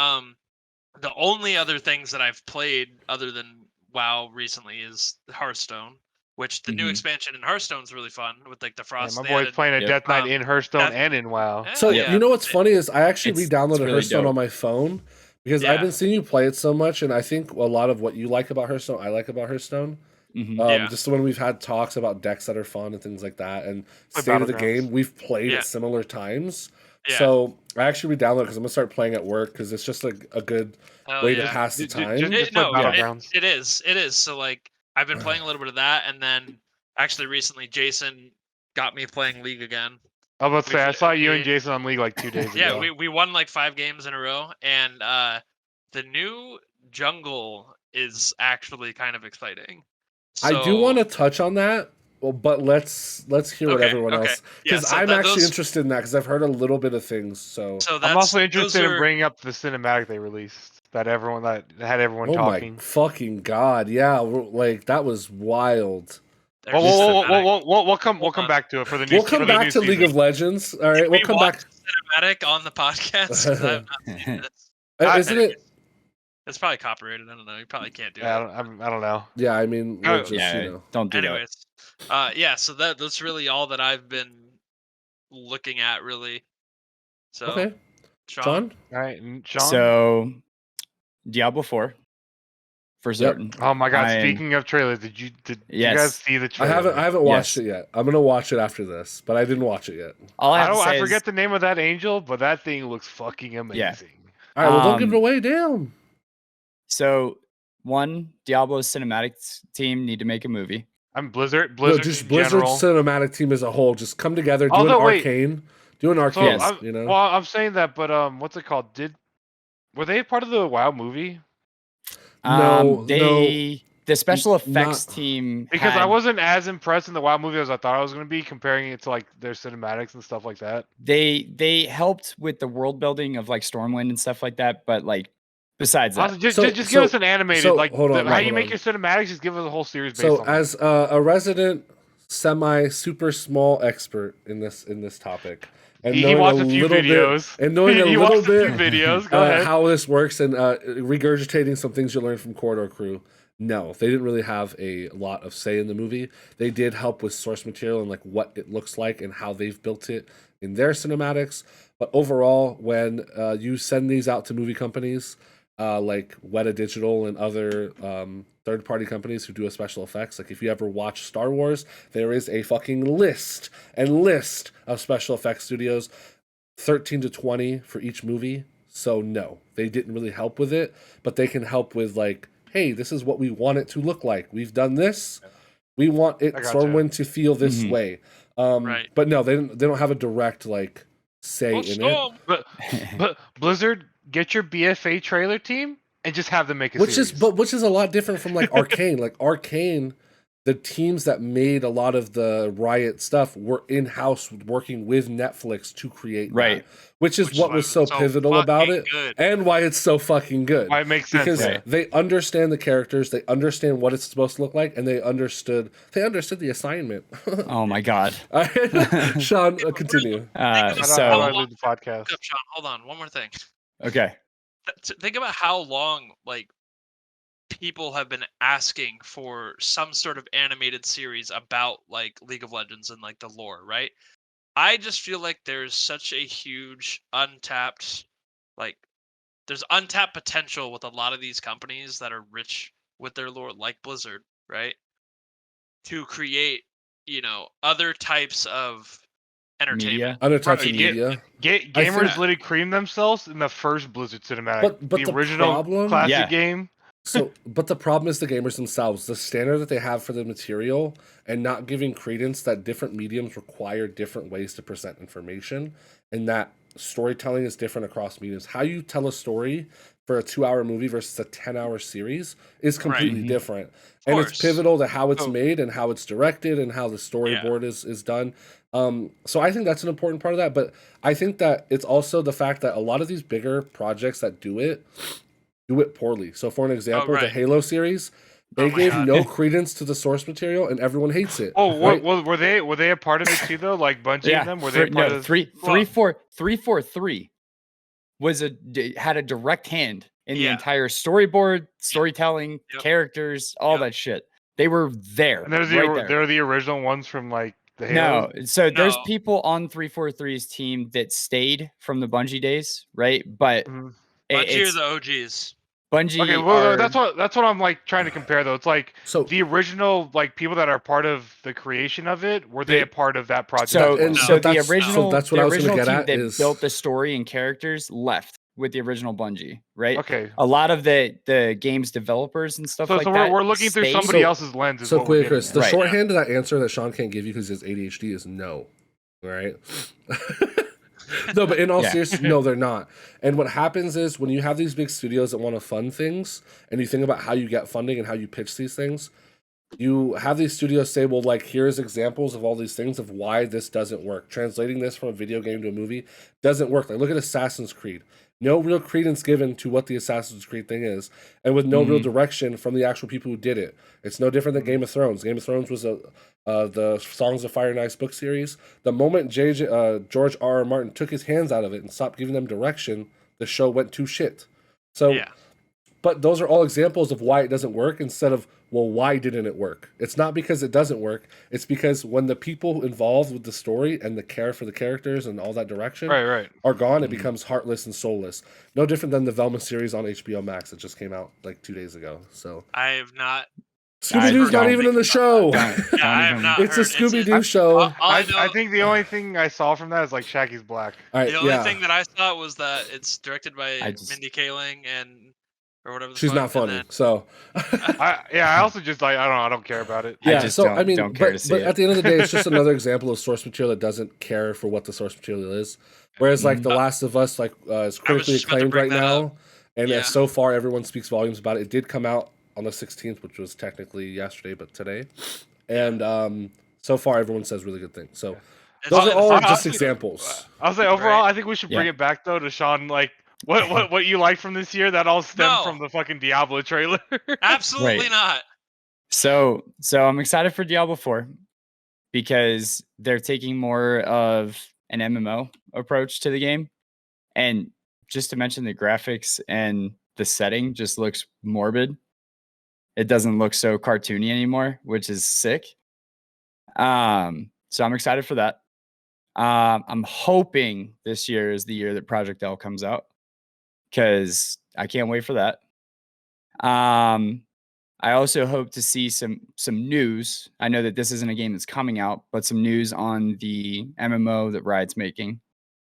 the only other things that I've played other than WoW recently is Hearthstone, which the new expansion in Hearthstone is really fun with like the Frost. Yeah, my boy's playing a Death Knight in Hearthstone and in WoW. So you know what's funny is I actually re-downloaded Hearthstone on my phone because I've been seeing you play it so much, and I think a lot of what you like about Hearthstone, I like about Hearthstone. Just when we've had talks about decks that are fun and things like that, and state of the game, we've played at similar times. Yeah. So I actually re-downloaded because I'm gonna start playing at work because it's just like a good way to pass the time. It is. So like I've been playing a little bit of that, and then actually recently Jason got me playing League again. I was about to say I saw you and Jason on League like 2 days ago. Yeah, we won like 5 games in a row, and the new jungle is actually kind of exciting. So, I do want to touch on that, but let's hear what everyone else, because I'm actually interested in that because I've heard a little bit of things. So I'm also interested in bringing up the cinematic they released that had everyone talking. Oh my fucking god! Yeah, like that was wild. We'll come back to it for the new. We'll come back to League of Legends. All right, we'll come back. Cinematic on the podcast. Isn't it? It's probably copyrighted. I don't know. You probably can't do it. I don't know. Yeah, I mean, don't do Anyways, that. So that's really all that I've been looking at, really. So, okay, Sean. All right, Sean. So, Diablo 4, for certain. Oh my god! Speaking of trailers, did you guys see the trailer? I haven't watched it yet. I'm gonna watch it after this, but I didn't watch it yet. I forget the name of that angel, but that thing looks fucking amazing. Yeah. All right, well, don't give it away. Damn. So, Diablo's cinematic team need to make a movie. Blizzard. Blizzard's cinematic team as a whole just come together, do an Arcane. You know. Well, I'm saying that, but what's it called? Were they part of the WoW movie? No. the special effects Not- team Because I had- wasn't as impressed in the WoW movie as I thought I was going to be, comparing it to like their cinematics and stuff like that. they helped with the world building of like Stormwind and stuff like that, but like besides that, Also, just, So- just so- give us an animated, so, like hold on, how you hold make on. your cinematics. Just give us a whole series based So on as a resident semi super small expert in this topic, and He knowing watched a a few little videos. bit, and knowing a He little watched a few bit videos. Go ahead. how this works, and regurgitating some things you learned from Corridor Crew. No, they didn't really have a lot of say in the movie. They did help with source material and like what it looks like and how they've built it in their cinematics. But overall, when you send these out to movie companies like Weta Digital and other third-party companies who do special effects, like if you ever watch Star Wars, there is a fucking list of special effects studios, 13 to 20 for each movie. So no, they didn't really help with it, but they can help with like, hey, this is what we want it to look like. We've done this. We want it I gotcha. Stormwind to feel this Mhm. way. Right. But no, they don't have a direct like say Oh, in it. Storm! But Blizzard, get your BFA trailer team and just have them make a Which series. is a lot different from like Arcane. Like Arcane, the teams that made a lot of the Riot stuff were in-house working with Netflix to create Right. that, which is what why was it's so pivotal about fucking it good. and why it's so fucking good. Why it makes sense. Because Right. they understand the characters, they understand what it's supposed to look like, and they understood the assignment. oh my god. Sean, continue. How do I So leave the podcast? Look up, Sean, hold on. One more thing. okay, Think about how long, like, people have been asking for some sort of animated series about like League of Legends and like the lore, right? I just feel like there's such a huge untapped, like, there's untapped potential with a lot of these companies that are rich with their lore, like Blizzard, right? To create, other types of entertainment. media. Other types Bro, of you media. Gamers I think- literally creamed themselves in the first Blizzard cinematic. But the original problem- classic Yeah. game. So, but the problem is the gamers themselves, the standard that they have for the material, and not giving credence that different mediums require different ways to present information, and that storytelling is different across mediums. How you tell a story for a 2-hour movie versus a 10-hour series is completely Mhm. different, and it's course. pivotal to how it's Oh. made and how it's directed and how the storyboard is done. So I think that's an important part of that, but I think that it's also the fact that a lot of these bigger projects that do it poorly. So for an example, the right. Halo series, they Oh my gave God. no credence to the source material and everyone hates it. Oh, right? were they a part of it too though? Like Bungie Yeah, and them? Were they a part no, of? 343 was had a direct hand in the Yeah. entire storyboard, storytelling, Yep. characters, all Yep. that shit. They were there. And there's right there. they're the original ones from like the Halo. No, so there's No. people on 343's team that stayed from the Bungie days, right? But Mhm. Bungie it's are the OGs. Bungie. Okay, well are, that's what I'm like trying to compare though. It's like So the original like people that are part of the creation of it. Were they They- a part of that project? So, as well? and- so but the that's- so original, that's what the I was gonna original get team at that is- built the story and characters left with the original Bungie, right? Okay. A lot of the game's developers and stuff So, like so that. we're looking through stayed. somebody So- else's lens. Is So what we're quick, getting Chris, at. the Right. shorthand to that answer that Sean can't give you because he has ADHD is no. All right. No, but in all Yeah. seriousness, no, they're not. And what happens is when you have these big studios that want to fund things, and you think about how you get funding and how you pitch these things, you have these studios say, well, like, here's examples of all these things of why this doesn't work. Translating this from a video game to a movie doesn't work. Like, look at Assassin's Creed. No real credence given to what the Assassin's Creed thing is, and with no real direction from the actual people who did it. It's no different than Game of Thrones. Game of Thrones was the Songs of Fire and Ice book series. The moment George R.R. Martin took his hands out of it and stopped giving them direction, the show went to shit. So, Yeah. but those are all examples of why it doesn't work instead of, well, why didn't it work? It's not because it doesn't work. It's because when the people involved with the story and the care for the characters and all that direction Right. are gone, it becomes heartless and soulless. No different than the Velma series on HBO Max that just came out like 2 days ago. So I have not. Scooby Doo's not don't even in the show. Don't Yeah, I have even- not. It's a heard. Scooby Doo show. All I know, I think the only thing I saw from that is like Shaggy's black. All right, the only yeah. thing that I saw was that it's directed by I just- Mindy Kaling or whatever. The She's fuck, not and funny. then- So I also just like I don't care about it. I yeah, just so don't- I mean, don't care but, to see but it. at the end of the day, it's just another example of source material that doesn't care for what the source material is. Whereas, like, The Last of Us, like, is critically just about to acclaimed bring right that now, up. and Yeah. so far everyone speaks volumes about it. It did come out on the 16th, which was technically yesterday, but today. And so far, everyone says really good things. So those are all just examples. I'll say overall, I think we should bring it back though to Sean. Like, what you liked from this year? That all stemmed from the fucking Diablo trailer. Absolutely not. So I'm excited for Diablo 4 because they're taking more of an MMO approach to the game, and just to mention the graphics and the setting just looks morbid. It doesn't look so cartoony anymore, which is sick. So I'm excited for that. I'm hoping this year is the year that Project L comes out because I can't wait for that. I also hope to see some news. I know that this isn't a game that's coming out, but some news on the MMO that Riot's making.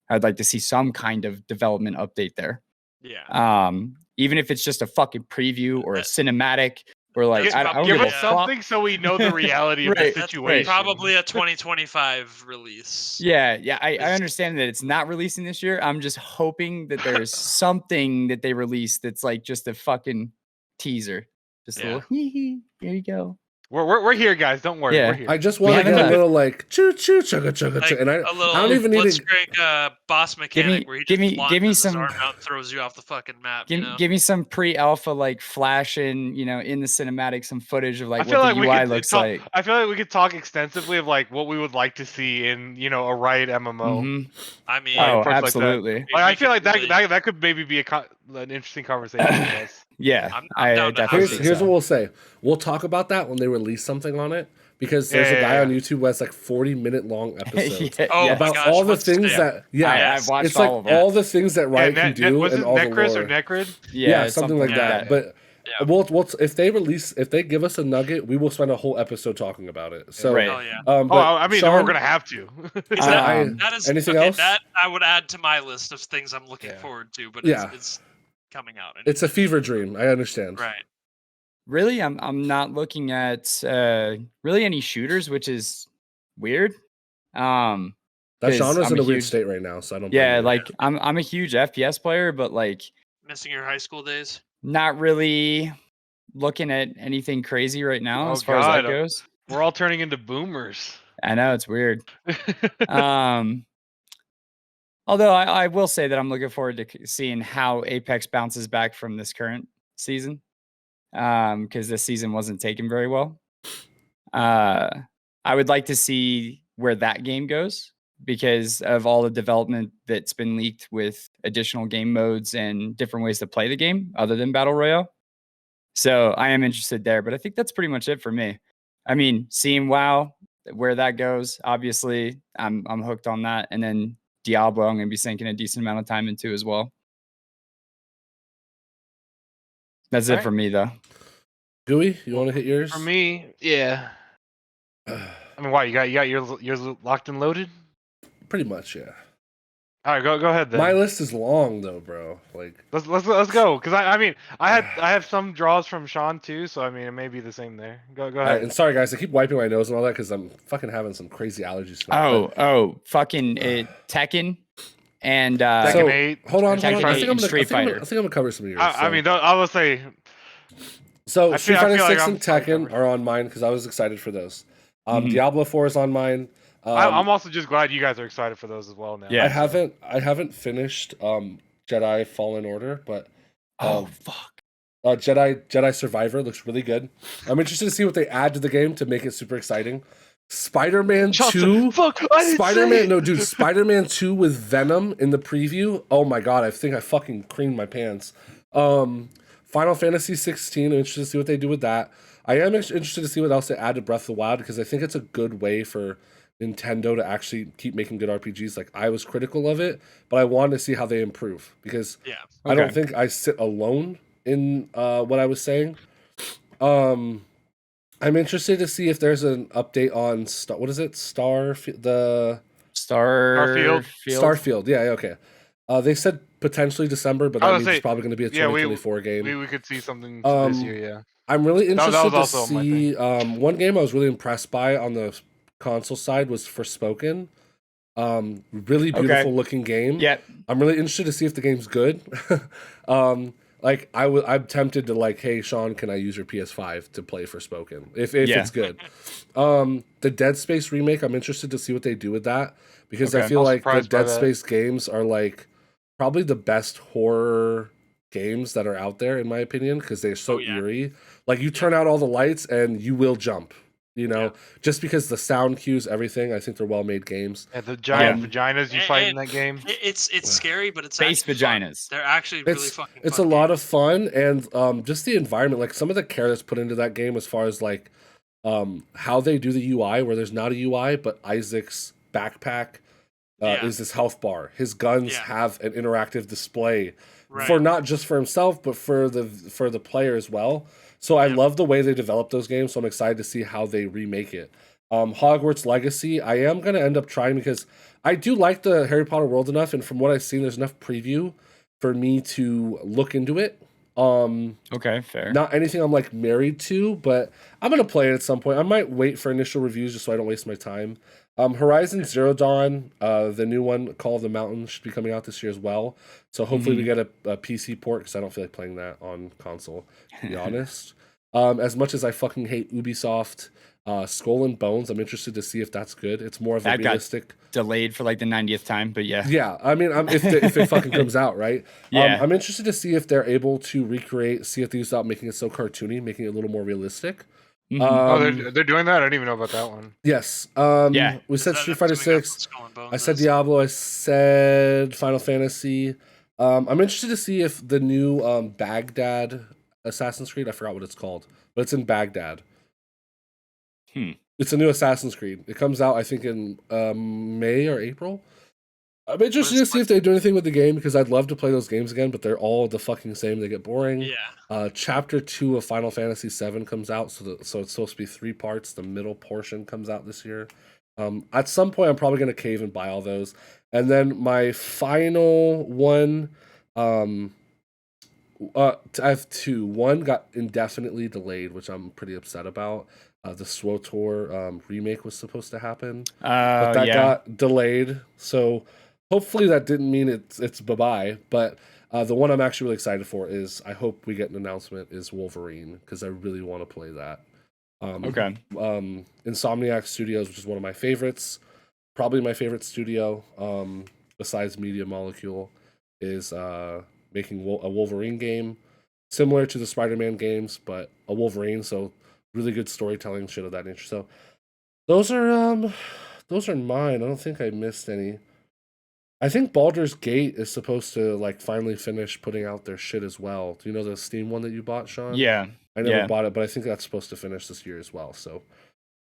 I'd like to see some kind of development update there. Yeah. Even if it's just a fucking preview or a cinematic, or like I don't give give us something so we know the reality of the situation. Probably a 2025 release. Yeah, I understand that it's not releasing this year. I'm just hoping that there's something that they release that's like just a fucking teaser. Just a little hee hee. Here you go. We're here, guys. Don't worry. Yeah. We're here. I just want to get a little like choo choo chugga chugga Like and I don't even need to Blitzcrank boss mechanic where he just launches his arm out and throws you off the fucking map. Give me some pre-alpha like flash and in the cinematic some footage of like what the UI looks like. I feel like we could talk extensively of like what we would like to see in a Riot MMO. Mm-hmm. I mean, absolutely. Like I feel like that could maybe be an interesting conversation with us. Yeah, I'm down definitely. Here's what we'll say. We'll talk about that when they release something on it, because there's a guy on YouTube who has like 40-minute long episodes about all the things that I've watched it's like all of them. all the things that Riot can do was and it all the Necris lore. or Necrid? Yeah, something like that. But Yeah. we'll if they give us a nugget, we will spend a whole episode talking about it. So Right. Oh yeah. but I mean, Sean, we're gonna have to. That is anything okay, else? That I would add to my list of things I'm looking forward to, but it's coming out. It's a fever dream. I understand. Right. Really, I'm not looking at really any shooters, which is weird. That 'cause genre's I'm in a a weird huge- state right now, so I don't. Yeah, blame you. like I'm a huge FPS player, but like Missing your high school days. not really looking at anything crazy right now as far as that goes. We're all turning into boomers. I know it's weird. Although I will say that I'm looking forward to seeing how Apex bounces back from this current season, because this season wasn't taken very well. I would like to see where that game goes because of all the development that's been leaked with additional game modes and different ways to play the game other than Battle Royale. So I am interested there, but I think that's pretty much it for me. I mean, seeing WoW, where that goes, obviously I'm hooked on that. And then Diablo, I'm going to be sinking a decent amount of time into as well. That's it for me, though. Gooey, you want to hit yours? For me, yeah. I mean, why you got yours locked and loaded? Pretty much, yeah. All right, go ahead then. My list is long though, bro. Like let's go, because I mean I have some draws from Sean too, so I mean it may be the same there. Go ahead. And sorry guys, I keep wiping my nose and all that because I'm fucking having some crazy allergies. Fucking Tekken and Tekken 8. Hold on. Tekken I 8 think and Street Fighter. I think I'm gonna cover some of yours. I mean, I will say. So Street Fighter 6 like and Tekken are on mine because I was excited for those. Mhm. Diablo 4 is on mine. I'm also just glad you guys are excited for those as well now. Yeah. I haven't finished Jedi Fallen Order, but fuck. Jedi Survivor looks really good. I'm interested to see what they add to the game to make it super exciting. Spider-Man 2. Spider-Man 2 with Venom in the preview. Oh my god, I think I fucking creamed my pants. Final Fantasy 16. I'm interested to see what they do with that. I am interested to see what else they add to Breath of the Wild because I think it's a good way for Nintendo to actually keep making good RPGs. Like I was critical of it, but I wanted to see how they improve because I don't think I sit alone in what I was saying. I'm interested to see if there's an update on Starfield. Yeah, okay. They said potentially December, but that means it's probably going to be a 2024 game. We could see something this year. Yeah, I'm really interested to also see. One game I was really impressed by on the console side was Forspoken. Really beautiful looking game. Yeah, I'm really interested to see if the game's good. like I'm tempted to like, hey Sean, can I use your PS5 to play Forspoken if it's good. The Dead Space remake, I'm interested to see what they do with that because I feel like the Dead Space games are like probably the best horror games that are out there in my opinion because they're so eerie. Like you turn out all the lights and you will jump. You know, just because the sound cues, everything, I think they're well-made games. Yeah, the giant vaginas you fight in that game. It's scary, but it's space vaginas. They're actually really fucking. It's a lot of fun, and just the environment, like some of the care that's put into that game, as far as like how they do the UI, where there's not a UI, but Isaac's backpack is his health bar. His guns have an interactive display for not just for himself, but for the player as well. So I love the way they develop those games, so I'm excited to see how they remake it. Hogwarts Legacy, I am going to end up trying because I do like the Harry Potter world enough, and from what I've seen, there's enough preview for me to look into it. Okay, fair. Not anything I'm like married to, but I'm going to play it at some point. I might wait for initial reviews just so I don't waste my time. Horizon Zero Dawn, the new one, Call of the Mountain, should be coming out this year as well. So hopefully we get a PC port because I don't feel like playing that on console, to be honest. As much as I fucking hate Ubisoft, Skull and Bones, I'm interested to see if that's good. It's more of a realistic. Got delayed for like the 90th time, but yeah. Yeah, I mean, if it fucking comes out, right? Yeah. I'm interested to see if they're able to recreate Sea of Thieves without making it so cartoony, making it a little more realistic. They're doing that? I didn't even know about that one. Yes. Yeah. We said Street Fighter 6. I said Diablo. I said Final Fantasy. I'm interested to see if the new Baghdad Assassin's Creed, I forgot what it's called, but it's in Baghdad. It's a new Assassin's Creed. It comes out, I think, in May or April. I'm interested to see if they do anything with the game because I'd love to play those games again, but they're all the fucking same. They get boring. Yeah. Chapter 2 of Final Fantasy VII comes out, so it's supposed to be 3 parts. The middle portion comes out this year. At some point, I'm probably going to cave and buy all those. And then my final one, I have 2. One got indefinitely delayed, which I'm pretty upset about. The SWTOR remake was supposed to happen, but that got delayed. So hopefully that didn't mean it's bye-bye. But the one I'm actually really excited for is I hope we get an announcement is Wolverine because I really want to play that. Insomniac Studios, which is one of my favorites, probably my favorite studio besides Media Molecule, is making a Wolverine game similar to the Spider-Man games, but a Wolverine. So really good storytelling, shit of that nature. So those are mine. I don't think I missed any. I think Baldur's Gate is supposed to like finally finish putting out their shit as well. Do you know the Steam one that you bought, Sean? Yeah. I never bought it, but I think that's supposed to finish this year as well. So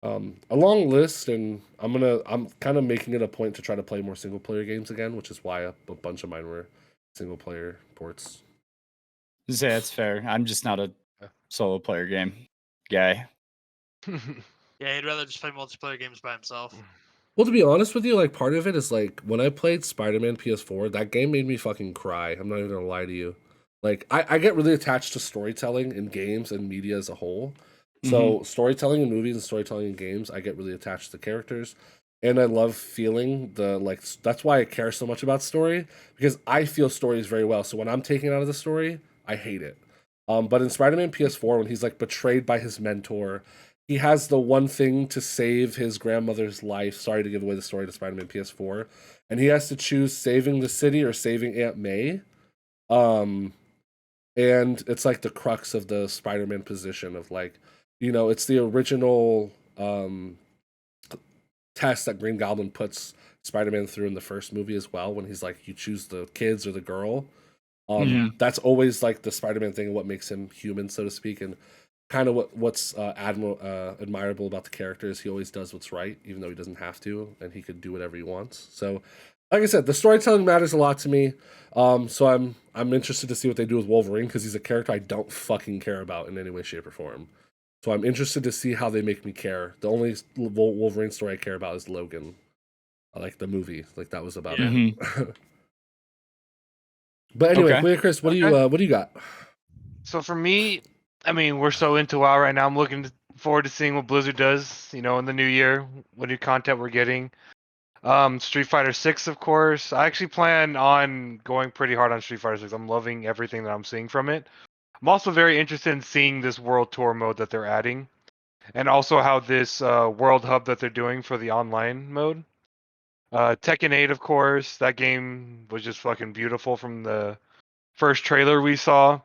a long list, and I'm kind of making it a point to try to play more single player games again, which is why a bunch of mine were single player ports. Yeah, that's fair. I'm just not a solo player game guy. Yeah, he'd rather just play multiplayer games by himself. Well, to be honest with you, like part of it is like when I played Spider-Man PS4, that game made me fucking cry. I'm not even gonna lie to you. Like I get really attached to storytelling in games and media as a whole. So storytelling in movies and storytelling in games, I get really attached to characters. And I love feeling that's why I care so much about story, because I feel stories very well. So when I'm taken out of the story, I hate it. But in Spider-Man PS4, when he's like betrayed by his mentor, he has the one thing to save his grandmother's life. Sorry to give away the story to Spider-Man PS4. And he has to choose saving the city or saving Aunt May. And it's like the crux of the Spider-Man position of like, you know, it's the original test that Green Goblin puts Spider-Man through in the first movie as well, when he's like, you choose the kids or the girl. That's always like the Spider-Man thing, what makes him human, so to speak, and kind of what's admirable about the character is he always does what's right, even though he doesn't have to, and he could do whatever he wants. So, like I said, the storytelling matters a lot to me. So I'm interested to see what they do with Wolverine, because he's a character I don't fucking care about in any way, shape, or form. So I'm interested to see how they make me care. The only Wolverine story I care about is Logan. I like the movie. Like that was about it. But anyway, Clear Chris, what do you got? So for me, I mean, we're so into WoW right now. I'm looking forward to seeing what Blizzard does, you know, in the new year, what new content we're getting. Street Fighter 6, of course. I actually plan on going pretty hard on Street Fighter 6. I'm loving everything that I'm seeing from it. I'm also very interested in seeing this World Tour mode that they're adding, and also how this World Hub that they're doing for the online mode. Tekken 8, of course. That game was just fucking beautiful from the first trailer we saw.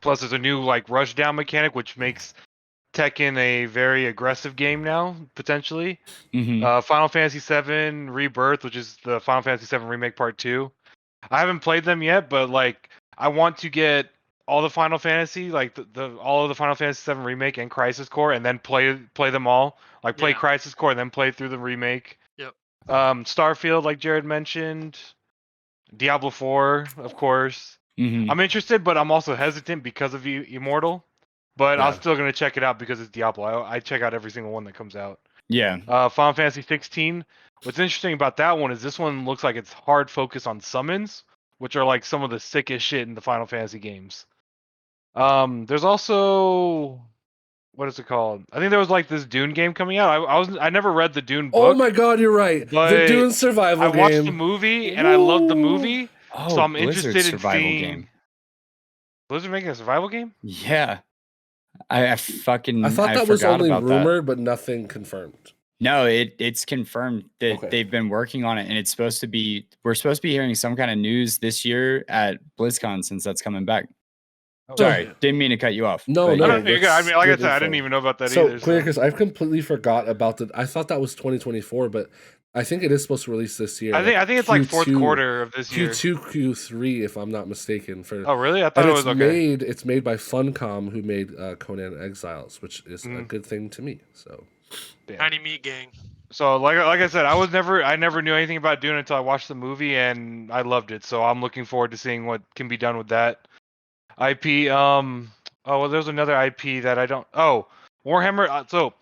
Plus, there's a new like rushdown mechanic, which makes Tekken a very aggressive game now, potentially. Final Fantasy VII Rebirth, which is the Final Fantasy VII Remake Part 2. I haven't played them yet, but like I want to get all the Final Fantasy, like all of the Final Fantasy VII Remake and Crisis Core, and then play them all. Like play Crisis Core and then play through the remake. Yep. Starfield, like Jared mentioned. Diablo 4, of course. I'm interested, but I'm also hesitant because of Immortal. But I'm still gonna check it out because it's Diablo. I check out every single one that comes out. Yeah. Final Fantasy 16. What's interesting about that one is this one looks like it's hard focus on summons, which are like some of the sickest shit in the Final Fantasy games. There's also what is it called? I think there was like this Dune game coming out. I never read the Dune book. Oh my god, you're right. The Dune survival game. I watched the movie and I loved the movie. Oh, so I'm Blizzard's interested in survival seeing game. Blizzard making a survival game? Yeah. I thought that was only rumored, but nothing confirmed. No, it's confirmed that they've been working on it, and it's supposed to be. We're supposed to be hearing some kind of news this year at BlizzCon since that's coming back. Sorry, didn't mean to cut you off. No. You're good. I mean, like I said, I didn't even know about that either. Clear, because I've completely forgot about the. I thought that was 2024, but I think it is supposed to release this year. I think it's like fourth quarter of this year. Q2, Q3, if I'm not mistaken. Oh, really? I thought it was okay. It's made by Funcom, who made Conan Exiles, which is a good thing to me. So, Tiny Meat Gang. So, like I said, I never knew anything about Dune until I watched the movie, and I loved it. So I'm looking forward to seeing what can be done with that IP. There's another IP that I don't. Oh, Warhammer. So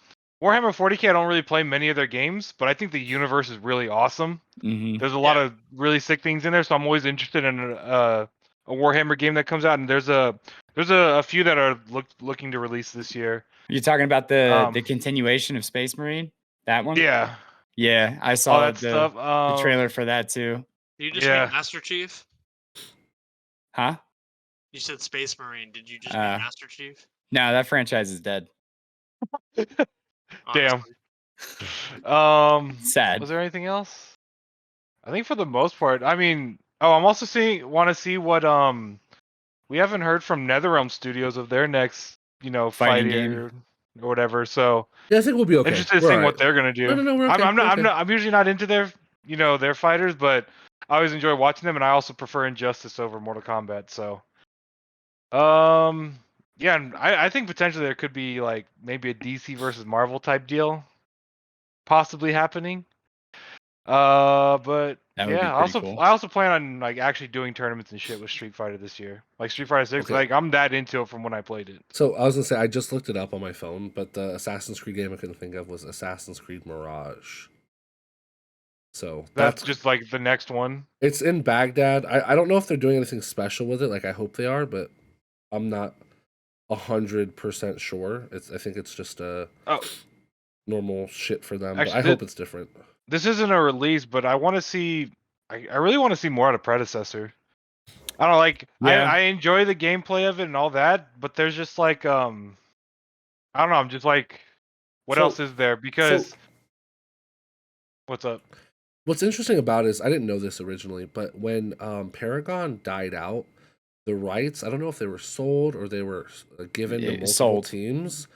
Warhammer 40K, I don't really play many of their games, but I think the universe is really awesome. There's a lot of really sick things in there, so I'm always interested in a Warhammer game that comes out. And there's a few that are looking to release this year. You're talking about the continuation of Space Marine, that one? Yeah. Yeah, I saw that stuff. The trailer for that too. Did you just mean Master Chief? Huh? You said Space Marine. Did you just mean Master Chief? No, that franchise is dead. Damn. Sad. Was there anything else? I think for the most part. I mean, I'm also want to see what we haven't heard from NetherRealm Studios of their next, fighting game or whatever. So yeah, I think we'll be okay. Interested in seeing what they're gonna do. No, we're okay. I'm usually not into their their fighters, but I always enjoy watching them, and I also prefer Injustice over Mortal Kombat. So yeah, and I think potentially there could be like maybe a DC versus Marvel type deal possibly happening. But yeah, I also plan on like actually doing tournaments and shit with Street Fighter this year. Like Street Fighter 6, like I'm that into it from when I played it. So I was gonna say I just looked it up on my phone, but the Assassin's Creed game I couldn't think of was Assassin's Creed Mirage. So that's just like the next one. It's in Baghdad. I don't know if they're doing anything special with it. Like I hope they are, but I'm not 100% sure. I think it's just normal shit for them. Actually, but I hope it's different. This isn't a release, but I want to see. I really want to see more out of Predecessor. I don't know, like. Yeah. I enjoy the gameplay of it and all that, but there's just like I don't know. I'm just like, what else is there? Because what's up? What's interesting about it is I didn't know this originally, but when Paragon died out, the rights, I don't know if they were sold or they were given to multiple teams,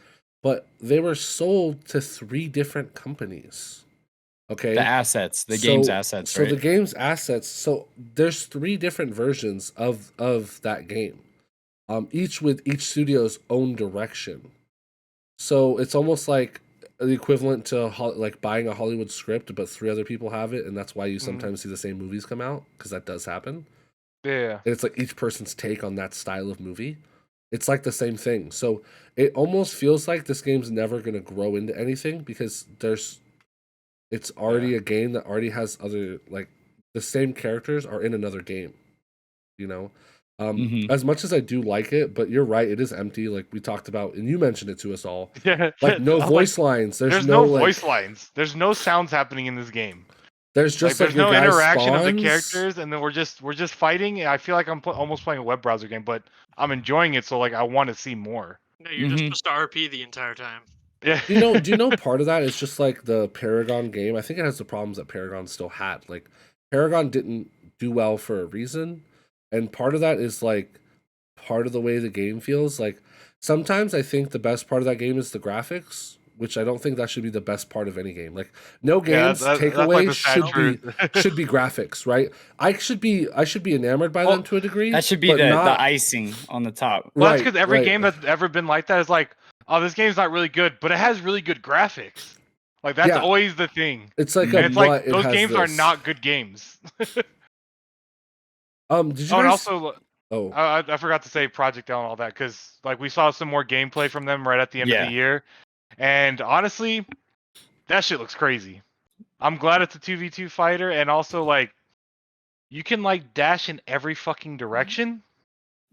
but they were sold to 3 different companies. Okay. The assets, the game's assets. So the game's assets. So there's 3 different versions of that game, each with each studio's own direction. So it's almost like the equivalent to like buying a Hollywood script, but 3 other people have it, and that's why you sometimes see the same movies come out, because that does happen. Yeah. And it's like each person's take on that style of movie. It's like the same thing. So it almost feels like this game's never going to grow into anything, because it's already a game that already has other, like, the same characters are in another game, As much as I do like it, but you're right, it is empty, like we talked about, and you mentioned it to us all. Yeah. Like no voice lines. There's no voice lines. There's no sounds happening in this game. There's just there's no your guy interaction of the spawns. characters, and then we're just fighting. I feel like I'm almost playing a web browser game, but I'm enjoying it. So like I want to see more. No, you're just supposed to RP the entire time. Yeah. Do you know part of that is just like the Paragon game? I think it has the problems that Paragon still had. Like Paragon didn't do well for a reason, and part of that is like part of the way the game feels. Like sometimes I think the best part of that game is the graphics, which I don't think that should be the best part of any game. Like no games takeaway should be graphics, right? I should be enamored by them to a degree. That should be the icing on the top. Well, that's because every game that's ever been like that is like, oh, this game's not really good, but it has really good graphics. Like that's always the thing. It's like those games are not good games. Did you guys... and also, I forgot to say Project L and all that, because like we saw some more gameplay from them right at the end of the year, and honestly, that shit looks crazy. I'm glad it's a 2v2 fighter, and also like you can like dash in every fucking direction.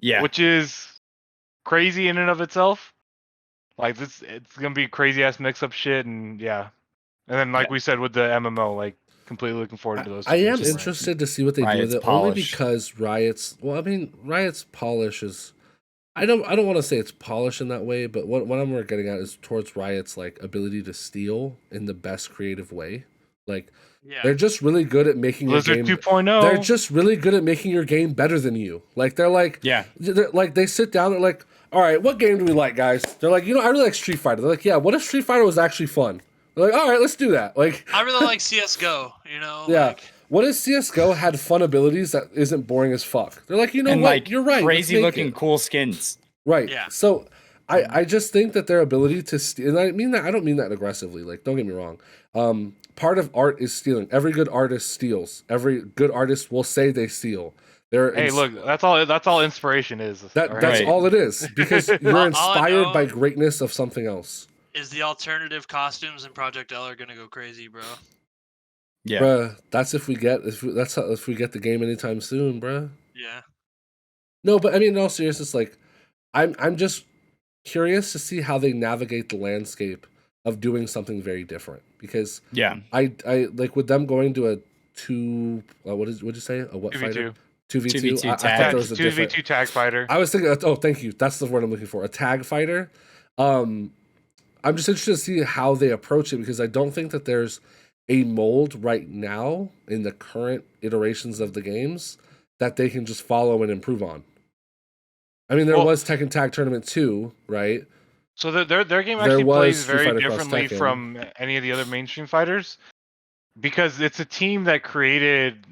Yeah, which is crazy in and of itself. Like it's gonna be crazy ass mix up shit, and then like we said with the MMO, like completely looking forward to those. I am interested to see what they do with it, only because Riot's. Well, I mean, Riot's polish is. I don't want to say it's polished in that way, but what I'm getting at is towards Riot's like ability to steal in the best creative way. Like they're just really good at making Blizzard your game 2.0. They're just really good at making your game better than you. Like they're like they sit down. They're like, all right, what game do we like, guys? They're like, I really like Street Fighter. They're like, yeah, what if Street Fighter was actually fun? They're like, all right, let's do that. Like I really like CS:GO. Yeah. Like, what if CS:GO had fun abilities that isn't boring as fuck? They're like, what? Like, you're right. Crazy looking cool skins. Right. Yeah. So I just think that their ability to steal, and I don't mean that aggressively. Like, don't get me wrong. Part of art is stealing. Every good artist steals. Every good artist will say they steal. Look, that's all inspiration is. That's all it is, because you're inspired by greatness of something else. Is the alternative costumes in Project L are gonna go crazy, bro? Yeah, bruh, that's if we get the game anytime soon, bruh. Yeah. No, but I mean, in all seriousness, like, I'm just curious to see how they navigate the landscape of doing something very different, because I like with them going to a what'd you say, a what 2v2. Fighter 2v2 tag. I thought there was a 2v2 tag fighter. I was thinking, thank you, that's the word I'm looking for, a tag fighter. I'm just interested to see how they approach it, because I don't think that there's a mold right now in the current iterations of the games that they can just follow and improve on. I mean, there was Tekken Tag Tournament 2, right? So their game actually plays very differently from any of the other mainstream fighters, because it's a team that created,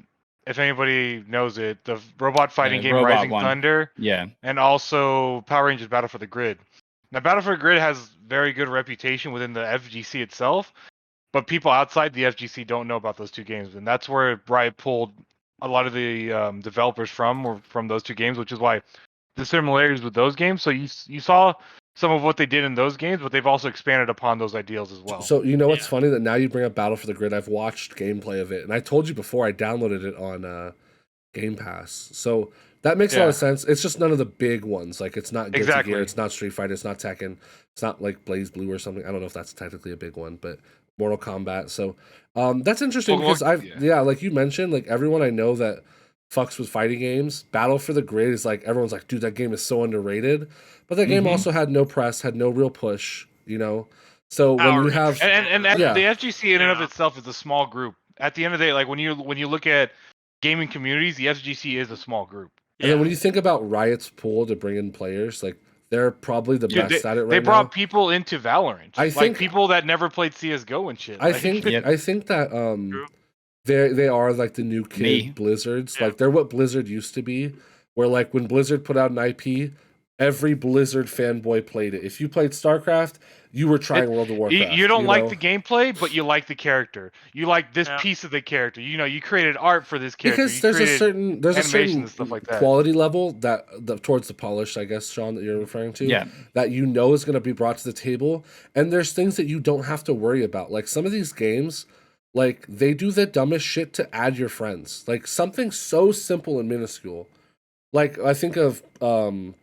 if anybody knows it, the robot fighting game Rising Thunder, and also Power Rangers Battle for the Grid. Now, Battle for the Grid has very good reputation within the FGC itself, but people outside the FGC don't know about those two games, and that's where Riot pulled a lot of the developers from those two games, which is why the similarities with those games. So you saw some of what they did in those games, but they've also expanded upon those ideals as well. So what's funny, that now you bring up Battle for the Grid, I've watched gameplay of it, and I told you before I downloaded it on Game Pass. So that makes a lot of sense. It's just none of the big ones. Like, it's not Guilty Gear, it's not Street Fighter, it's not Tekken, it's not like Blaze Blue or something. I don't know if that's technically a big one, but Mortal Kombat. So that's interesting, because like you mentioned, like everyone I know that fucks with fighting games, Battle for the Grid is like, everyone's like, dude, that game is so underrated. But that game also had no press, had no real push, So when you have and the FGC in and of itself is a small group. At the end of the day, like when you look at gaming communities, the FGC is a small group. And then when you think about Riot's pool to bring in players, like, they're probably the best at it right now. They brought people into Valorant. I think people that never played CS:GO and shit. I think that they are like the new kid Blizzards. Yeah. Like, they're what Blizzard used to be, where like when Blizzard put out an IP, every Blizzard fanboy played it. If you played StarCraft, you were trying World of Warcraft. You don't like the gameplay, but you like the character. You like this piece of the character. You created art for this character. Because there's a certain stuff like that. Quality level that towards the polish, I guess, Sean, that you're referring to. Yeah. That is going to be brought to the table, and there's things that you don't have to worry about. Like, some of these games, like, they do the dumbest shit to add your friends. Like, something so simple and minuscule. Like, I think of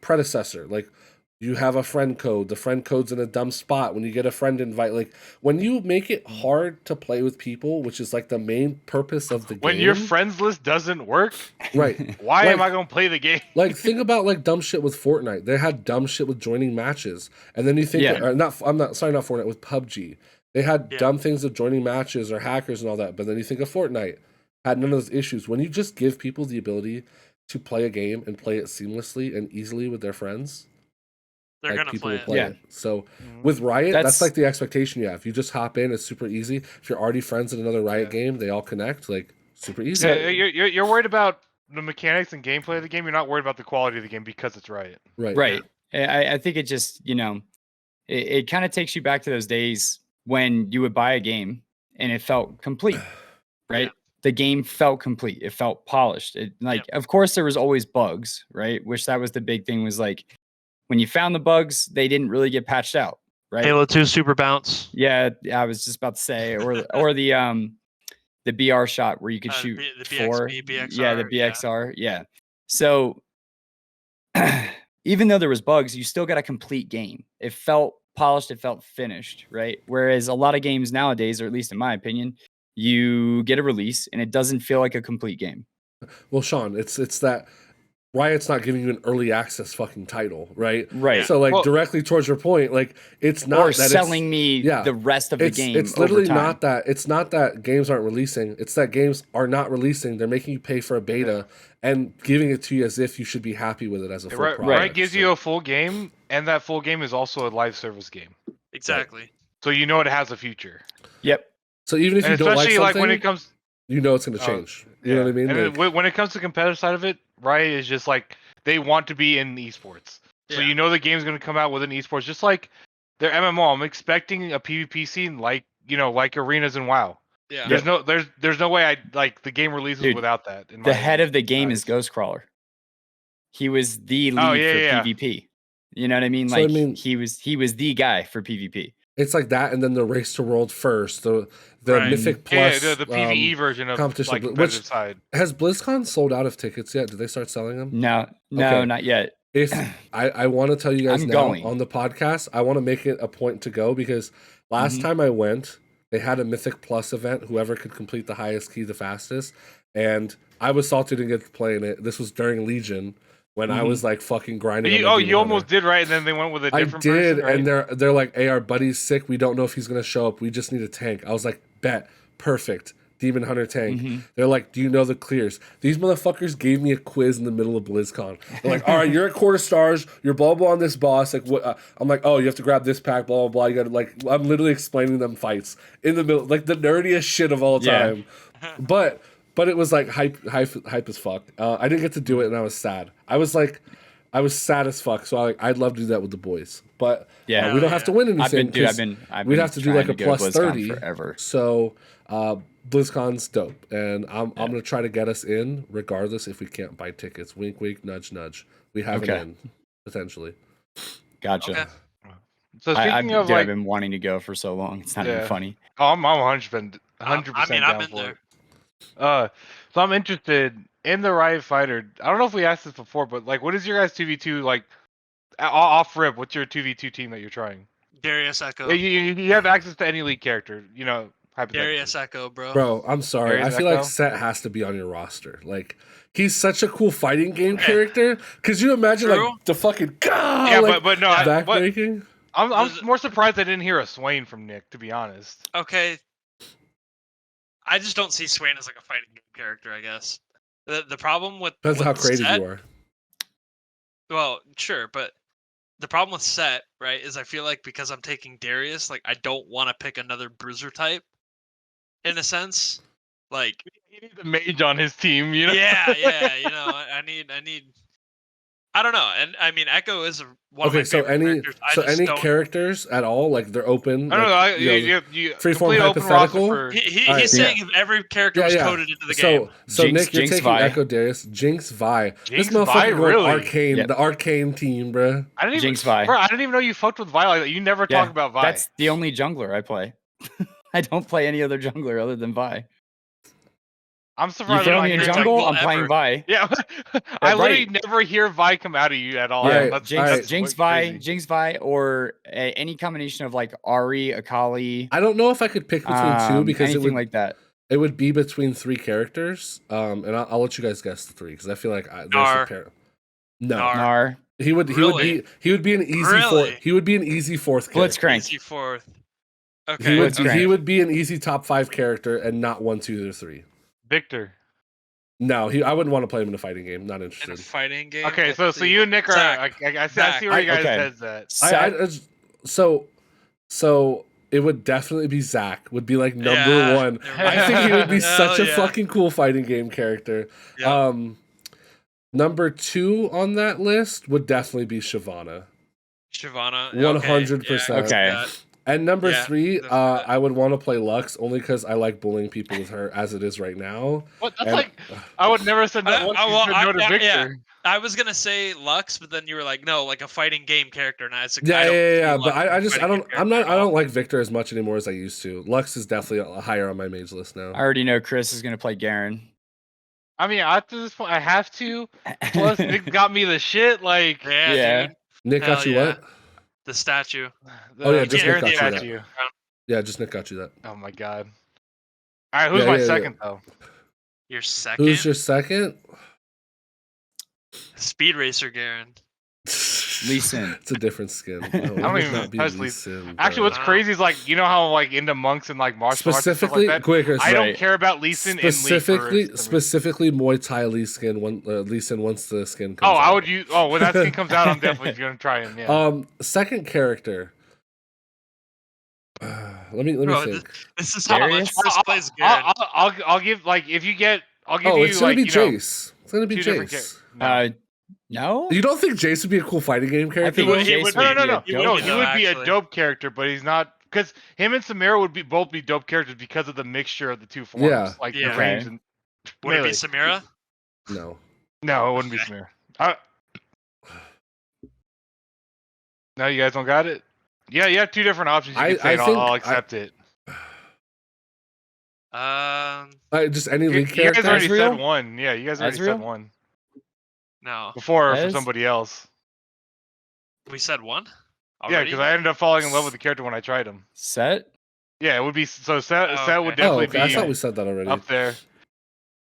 Predecessor. Like, You have a friend code. The friend code's in a dumb spot. When you get a friend invite, like when you make it hard to play with people, which is like the main purpose of the game. When your friends list doesn't work, right? Why am I gonna play the game? Like think about like dumb shit with Fortnite. They had dumb shit with joining matches, and then you think, not Fortnite, with PUBG. They had dumb things of joining matches or hackers and all that. But then you think of Fortnite, had none of those issues. When you just give people the ability to play a game and play it seamlessly and easily with their friends, they're like, gonna people play will play it. it. So with Riot, that's like the expectation you have. You just hop in, it's super easy. If you're already friends in another Riot game, they all connect, like super easy. You're worried about the mechanics and gameplay of the game. You're not worried about the quality of the game because it's Riot. Right. I think it just, it kind of takes you back to those days when you would buy a game and it felt complete, right? Yeah. The game felt complete. It felt polished. Of course, there was always bugs, right? Which that was the big thing, was like when you found the bugs, they didn't really get patched out, right? Halo 2 Super Bounce. Yeah, I was just about to say, or the BR shot where you could shoot the BXR, yeah, the BXR, yeah. So even though there was bugs, you still got a complete game. It felt polished, it felt finished, right? Whereas a lot of games nowadays, or at least in my opinion, you get a release and it doesn't feel like a complete game. Well, Sean, it's that Riot's not giving you an early access fucking title, right? Right. So, like, directly towards your point, like, it's not or that selling me the rest of the game. It's literally not that. It's not that games aren't releasing. It's that games are not releasing. They're making you pay for a beta and giving it to you as if you should be happy with it as a full product. Riot gives you a full game, and that full game is also a live service game. Exactly. Right. So you know it has a future. Yep. So even if you don't like something, when it comes, you know it's going to change. You know what I mean? And when it comes to competitive side of it, Riot is just like, they want to be in esports. So you know the game's going to come out with an esports, just like their MMO. I'm expecting a PvP scene like arenas and WoW. Yeah. There's no way the game releases without that. The head of the game is Ghostcrawler. He was the lead for PvP. You know what I mean? So, he was the guy for PvP. It's like that, and then the Race to World first, the Mythic Plus, the PvE version of competition. competitive side. Has BlizzCon sold out of tickets yet? Did they start selling them? No, not yet. If I want to tell you guys going on the podcast, I want to make it a point to go because last time I went, they had a Mythic Plus event. Whoever could complete the highest key the fastest, and I was salty to get to play in it. This was during Legion. When I was like fucking grinding. You almost did, right? And then they went with a different person. I did, right? And they're like, hey, our buddy's sick. We don't know if he's gonna show up. We just need a tank. I was like, bet, perfect. Demon Hunter tank. They're like, do you know the clears? These motherfuckers gave me a quiz in the middle of BlizzCon. They're like, all right, you're at quarter stars. You're blah blah on this boss. Like, what? I'm like, oh, you have to grab this pack. Blah blah blah. You gotta I'm literally explaining them fights in the middle, like the nerdiest shit of all time. But it was like hype as fuck. I didn't get to do it, and I was sad. I was sad as fuck. So I'd love to do that with the boys. But we don't have to win anything. We'd have to do like a plus 30 forever. So BlizzCon's dope, and I'm gonna try to get us in regardless if we can't buy tickets. Wink, wink, nudge, nudge. We have it in potentially. Gotcha. Okay. So speaking of I've been wanting to go for so long. It's not even funny. Oh, I'm 100%. I'm down in for there. It. So I'm interested in the Riot Fighter. I don't know if we asked this before, but like, what is your guys' 2v2 like? Off rip, what's your 2v2 team that you're trying? Darius Echo. You have access to any league character, Darius Echo, bro. Bro, I'm sorry. I feel like Set has to be on your roster. Like, he's such a cool fighting game character. Could you imagine like the fucking but no, backbreaking? I'm more surprised I didn't hear a Swain from Nick, to be honest. Okay. I just don't see Swain as like a fighting game character, I guess. The problem with depends how creative you are. Well, sure, but the problem with Set, right, is I feel like because I'm taking Darius, like I don't want to pick another bruiser type. In a sense, like he needs a mage on his team, you know. Yeah, I need. I don't know, and I mean Echo is one of my favorite characters. Any characters at all, like they're open. I don't know. You freeform hypothetical. He's saying if every character was coded into the game. So Nick, you're taking Echo Darius, Jinx Vi. This motherfucker going Arcane, the Arcane team, bro. Jinx Vi. Bro, I didn't even know you fucked with Vi like that. You never talk about Vi. That's the only jungler I play. I don't play any other jungler other than Vi. I'm You surprised. throw I'm me in not hearing jungle, jungle I'm playing ever. Vi. Yeah, I literally right. never hear Vi come out of you at all. Yeah, Right, That's, alright. Jinx what's Vi, crazy. Jinx Vi, or any combination of like Ari, Akali, I don't know if I could pick between two because anything like that. it would be between 3 characters. And I'll let you guys guess the 3 because I feel like there's a Gnar. pair. No, Gnar. Gnar, he would Really? be an easy Really? fourth. He would be an easy fourth character. Blitzcrank. Easy fourth. He Okay. would Blitzcrank. he would be an easy top 5 character and not 1, 2, or 3. Victor. No, I wouldn't want to play him in a fighting game. Not In a interested. fighting game. Okay, let's so see. you and Nick are. Zach. I see where you guys' Okay. heads at. So it would definitely be Zach. Would be like number Yeah, 1. you're I right. think he would be Hell such a yeah. fucking cool fighting game character. Yeah. Number 2 on that list would definitely be Shyvana. Shyvana. 100%. Okay. And number Yeah, 3, definitely. I would want to play Lux only because I like bullying people with her as it is right now. What? That's And- like I would never have said that I- once. I- You well, said I- no to yeah, Victor. yeah. I was gonna say Lux, but then you were like, no, like a fighting game character, and I was like, Yeah, I don't see yeah. Lux But as a I just I fighting don't game I'm not character I at all. don't like Victor as much anymore as I used to. Lux is definitely higher on my mage list now. I already know Chris is gonna play Garen. I mean, up to this point, I have to. Plus, Nick got me the shit. Like Yeah, Yeah. dude, Nick got Hell you yeah. what? the statue. Oh, yeah, just Garen Nick got you that. statue. Yeah, just Nick got you that. Oh my god. All right, who's Yeah, my yeah, yeah. second though? Your second Who's your second? Speed Racer Garen. Lee Sin. It's a different skin. No, I don't even touch Lee Lee- Sin, Actually, bro. what's crazy is like you know how like into monks and like martial arts and stuff specifically like that. quicker? I don't Right. care about Lee Sin in League for- Specifically Muay Thai Lee Sin once the skin comes Oh, out. I would use. Oh, when that skin comes out, I'm definitely gonna try him. Yeah. Second character. Let me Bro, think. This is how much Darius? Chris plays Garen. I'll give like if you get I'll give Oh, you it's gonna like be you know, Jace. It's gonna be 2 different Jace. No. You don't think Jace would be a cool fighting game character? think though? he would Jace No, be no, a no, dope he would be a actually. dope character, but he's not because him and Samira would be both be dope characters because of the mixture of the two forms, Yeah. like Yeah. the range. Okay. And Would it be melee. Samira? No. No, it wouldn't be Okay. Samira. No, you guys don't got it. Yeah, you have 2 different options. You I- can say, I and think I'll accept it. Just any You league guys character. already Ezreal? said one. Yeah, you guys already Ezreal? said one No, before for Ez? somebody else. we said one. Yeah, Already? because I ended up falling in love with the character when I tried him. Set. Yeah, it would be so. Set would okay. Oh, definitely okay. I thought we be said that already. up there.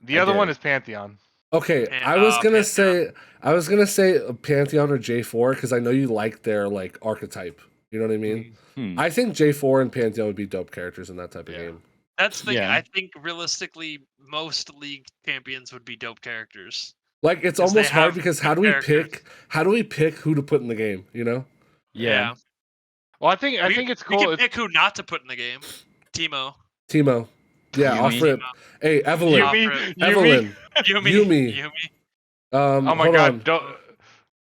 The I other did. one is Pantheon. Okay, And, I was gonna Pantheon. say Pantheon or J4 because I know you like their like archetype. You know what I mean? I think J4 and Pantheon would be dope characters in that type of Yeah. game. That's the thing. Yeah. I think realistically, most league champions would be dope characters. Like it's 'Cause they almost hard have because good how do we characters. pick who to put in the game? You know? Yeah. Well, I think we, it's We cool. can pick who not to put in the game. Timo. Timo. Yeah, Yumi. off rip. Hey, Evelyn. Yumi, Evelyn. Yumi. Yumi. Oh my hold god! on.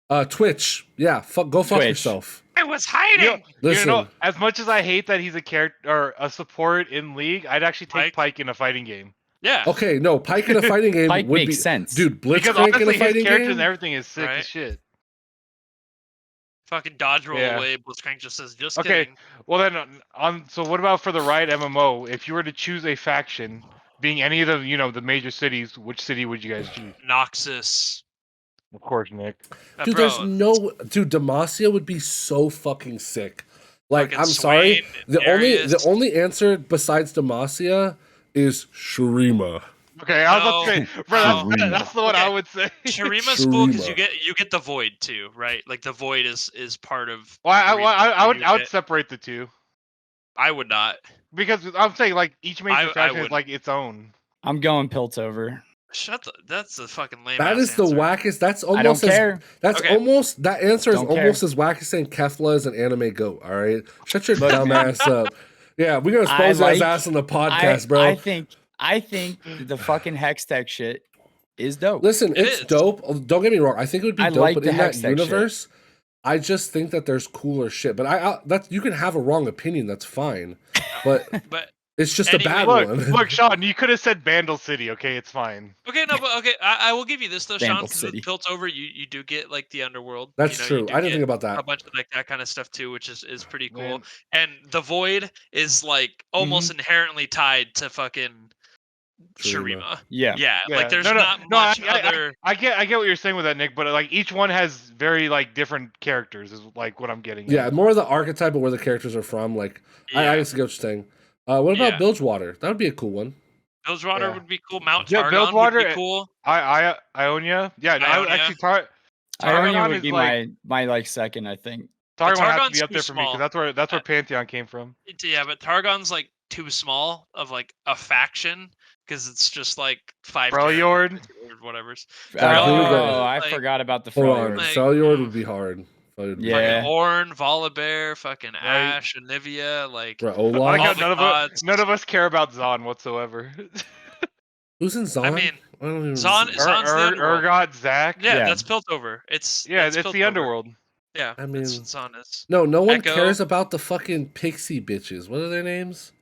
Don't. Twitch. Yeah, go fuck Twitch. yourself. I was hiding. You know, Listen. as much as I hate that he's a character or a support in League, I'd actually take Pike in a fighting game. Yeah. Okay, no, Pike in a fighting game Pike would makes be sense. dude. Because Blitzcrank in honestly, a his fighting character game. and everything is sick Right. as shit. Fucking dodge roll Yeah. away. Blitzcrank just says, just Okay. kidding. Well then, so what about for the right MMO? If you were to choose a faction, being any of the the major cities, which city would you guys choose? Noxus. Of course, Nick. Dude, Bro, there's no dude. Demacia would be so fucking sick. Like, fucking I'm sorry. Swain, The Darius. only answer besides Demacia is Shurima. Okay, I was about to say, bro, No. that's the one I Okay. would say. Shurima's cool because Shurima. you get the void too, right? Like the void is part of. Well, I would Shurima. separate the two I would not. because I'm saying like each major I faction is would. like its own. I'm going Piltover. That's the fucking lame. That is the answer. wackest. That's I don't almost as care. that's Okay. almost that answer is Don't care. almost as wack as saying Kefla is an anime goat. All right, shut your Look, dumb man. ass up. Yeah, we're gonna expose I his like- ass on the podcast, bro. I think the fucking Hextech shit is dope. Listen, It it's is. dope. Don't get me wrong. I think it would be I dope, like but the in that Hex Tech shit. universe, I just think that there's cooler shit. But that you can have a wrong opinion. That's fine. But But it's just a Anyway, bad Look, one. look, Sean, you could have said Bandle City. Okay, it's fine. okay, no, but okay, I will give you this though, Sean. Vandal Because with City. Piltover, you do get like the underworld. That's you true. do I didn't get think about a that. bunch of like that kind of stuff too, which is pretty cool. Man. And the void is like almost inherently tied to fucking Shurima. Yeah. Yeah. Yeah. Like there's no, not no, much other. I get what you're saying with that, Nick. But like each one has very like different characters. Is like what I'm getting. Yeah, at. more of the archetype of where the characters are from. Like I Yeah. just get what you're saying. What about Yeah. Bilgewater? That would be a cool one. Bilgewater Yeah. would be cool. Mount Yeah, Targon would Bilgewater, be cool. Ionia. Yeah, no, Ionia. actually, Ionia Targon would is be like my like second, I think. Targon has to Targon's be up too there for me small. because that's where Pantheon came from. Yeah, but Targon's like too small of like a faction because it's just like 5 Freljord? characters or whatever's. Alright, here we go. Oh, I like- forgot about the Hold on, Freljord. Like, Freljord would be hard. Freljord would be Yeah. Fucking Ornn, Volibear, fucking Ash, Anivia, like hard. Right, I like Olaf. how all the gods. none of us care about Zon whatsoever. Who's in Zon? mean, I don't even Zon- Zon's the underworld. Urgot, Zac. Yeah, Yeah. that's Piltover. It's It's the Piltover. underworld. Yeah, I that's mean- what Zon is. No one Echo. cares about the fucking pixie bitches. What are their names?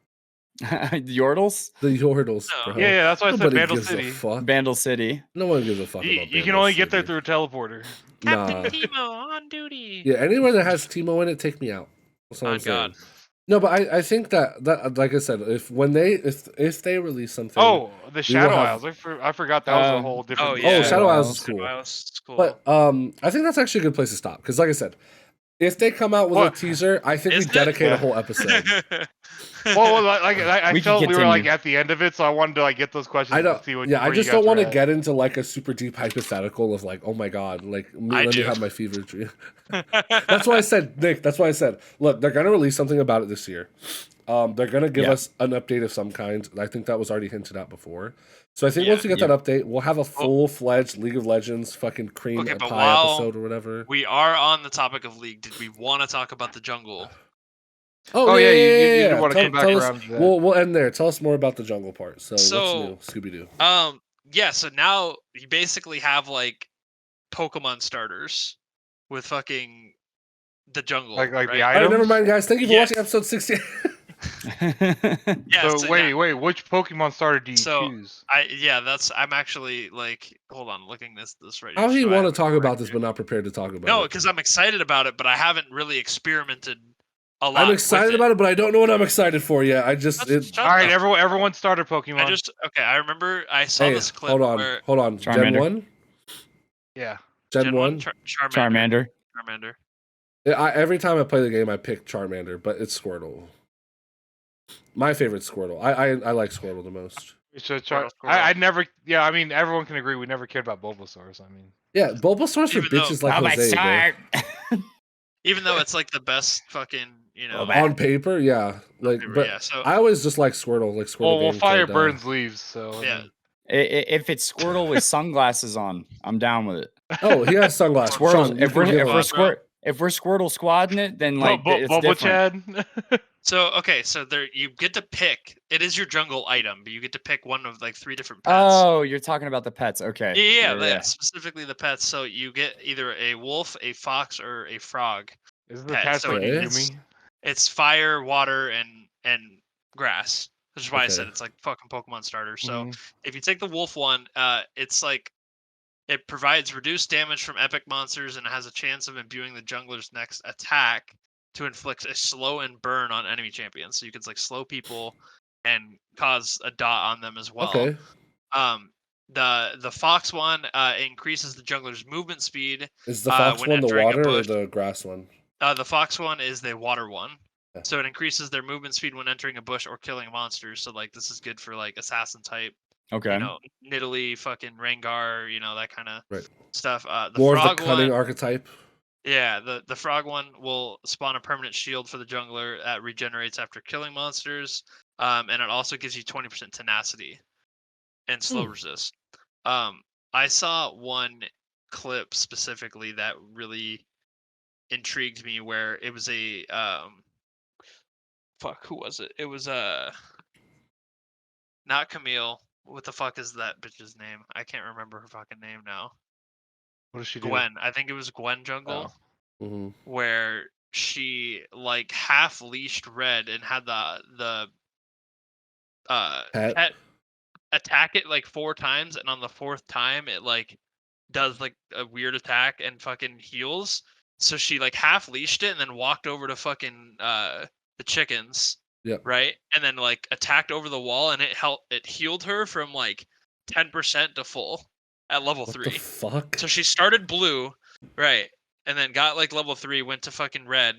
Yordles? The Yordles, No. bro. Yeah, that's why I said Nobody Vandal gives City. a fuck. Vandal City. No one gives a fuck You about can Vandal only get there City. through a teleporter. Nah. Captain Timo on duty. Yeah, anywhere that has Teemo in it, take me out. That's all Oh, I'm saying. God. No, but I think that like I said, if they release something, Oh, the Shadow have- Isles. I forgot that was a Oh. whole different. Oh, thing. yeah. Shadow Isles is Shadow cool. Isles is cool. But I think that's actually a good place to stop because, like I said, if they come out with What? a teaser, I think Is we it? dedicate a Yeah. whole episode. Well, like I We can felt we were like continue. at the end of it, so I wanted to like get those questions I don't. to see what. Yeah, I where just you don't guys want were to at. get into like a super deep hypothetical of like, oh my god, like I let me do. have my fever dream. That's why I said, Nick. That's why I said, look, they're gonna release something about it this year. They're gonna give Yeah. us an update of some kind. I think that was already hinted at before. So I think Yeah. once we get that update, we'll have a full-fledged League of Legends fucking cream Okay, but pie while- episode or whatever. We are on the topic of League. Did we want to talk about the jungle? Oh, yeah, you yeah. want to come back tell us- around to that. We'll end there. Tell us more about the jungle part. So So- what's new, Scooby Doo? Yeah, so now you basically have like Pokemon starters with fucking the jungle. Like right? the All right, items. never mind, guys. Thank you for Yes. watching episode 60. Yeah, So wait, which Pokemon starter do you So, choose? I'm actually like, hold on, looking this right How here. do you so I want to have it talk right about this here. but not prepared to talk about No, it? because I'm excited about it, but I haven't really experimented a lot. I'm excited about it, but I don't know what I'm excited for yet. I just Shut All right, up. everyone starter Pokemon. I remember I saw hey, this clip hold on, where hold on. Gen Charmander. 1? Yeah. Gen 1? Charmander. Charmander. Every time I play the game, I pick Charmander, but it's Squirtle. My favorite Squirtle. I like Squirtle the most. So Squirtle. I never. Yeah, I mean everyone can agree we never cared about Bulbasaur. So I mean. Yeah, Bulbasaur's for Even though- bitches like Jose, bro. Even though it's like the best fucking, Oh, On paper, yeah. Like, but yeah, so I always just like Squirtle. Like Squirtle. Well, game fire played, burns leaves. So I yeah. mean- If it's Squirtle with sunglasses on, I'm down with it. Oh, he has sunglasses. Squirtle. Sean, you If we're can give him- if we're Squirtle squadding it, then like it's Bubble different. Chad. So okay, so there you get to pick. It is your jungle item, but you get to pick one of like 3 different pets. Oh, you're talking about the pets. Okay. Yeah, specifically the pets. So you get either a wolf, a fox, or a frog. Isn't the Pet, cat so like it's- Yumi? It's fire, water, and grass. Which is why I said Okay. it's like fucking Pokemon starter. So Mhm. if you take the wolf one, it's like it provides reduced damage from epic monsters and has a chance of imbuing the jungler's next attack to inflict a slow and burn on enemy champions. So you can like slow people and cause a dot on them as well. Okay. The fox one increases the jungler's movement speed. Is the fox when one the entering a water or bush- the grass one? The fox one is the water one. Yeah. So it increases their movement speed when entering a bush or killing monsters. So like this is good for like assassin type, Okay. you know, Nidalee, fucking Rengar, you know, that kind of Right. stuff. The More of frog the cunning one, archetype. yeah, the frog one will spawn a permanent shield for the jungler that regenerates after killing monsters. And it also gives you 20% tenacity and slow resist. I saw one clip specifically that really intrigued me where it was a who was it? It was not Camille. What the fuck is that bitch's name? I can't remember her fucking name now. What does she do? Gwen. I think it was Gwen Jungle. Hmm. Where she like half leashed Red and had the Pet? pet attack it like 4 times, and on the 4th time it like does like a weird attack and fucking heals. So she like half leashed it and then walked over to fucking the chickens Yep. Right, and then like attacked over the wall, and it healed her from like 10% to full at level What 3. the fuck? So she started blue, right, and then got like level 3, went to fucking red.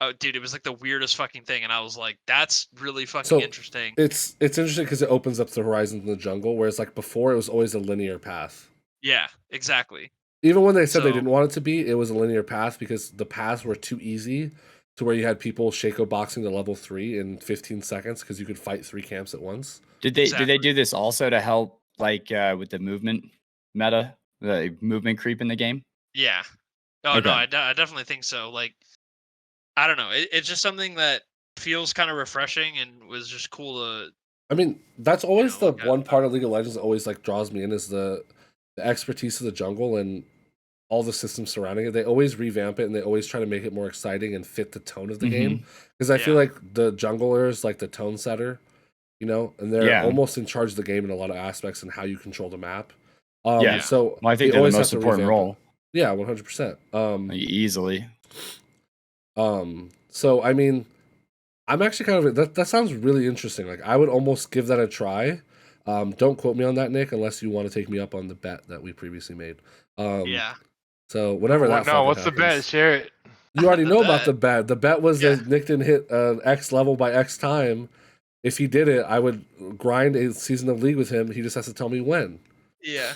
Oh, dude, it was like the weirdest fucking thing, and I was like, "That's really fucking interesting." It's interesting because it opens up the horizons in the jungle, whereas like before it was always a linear path. Yeah, exactly. Even when they said they So- didn't want it to be, it was a linear path because the paths were too easy to where you had people Shaco boxing to level 3 in 15 seconds because you could fight 3 camps at once. Did they Exactly. do this also to help like with the movement meta, the movement creep in the game? Yeah. Oh Okay. no, I definitely think so. Like, I don't know. It's just something that feels kind of refreshing and was just cool to. I mean, that's always the look at. one part of League of Legends that always like draws me in is the expertise of the jungle and all the systems surrounding it. They always revamp it and they always try to make it more exciting and fit the tone of the game. Because I feel Yeah. like the jungler is like the tone setter, you know, and they're Yeah. almost in charge of the game in a lot of aspects and how you control the map. Yeah. So Well, I think they they're the always most have to important revamp it. role. Yeah, 100%. Easily. So I mean, I'm actually kind of that sounds really interesting. Like I would almost give that a try. Don't quote me on that, Nick, unless you want to take me up on the bet that we previously made. Yeah. So whatever that. No, fucking what's the bet? happens. Share it. You already The know about bet. the bet. The bet was Yeah. that Nick didn't hit X level by X time. If he did it, I would grind a season of League with him. He just has to tell me when. Yeah.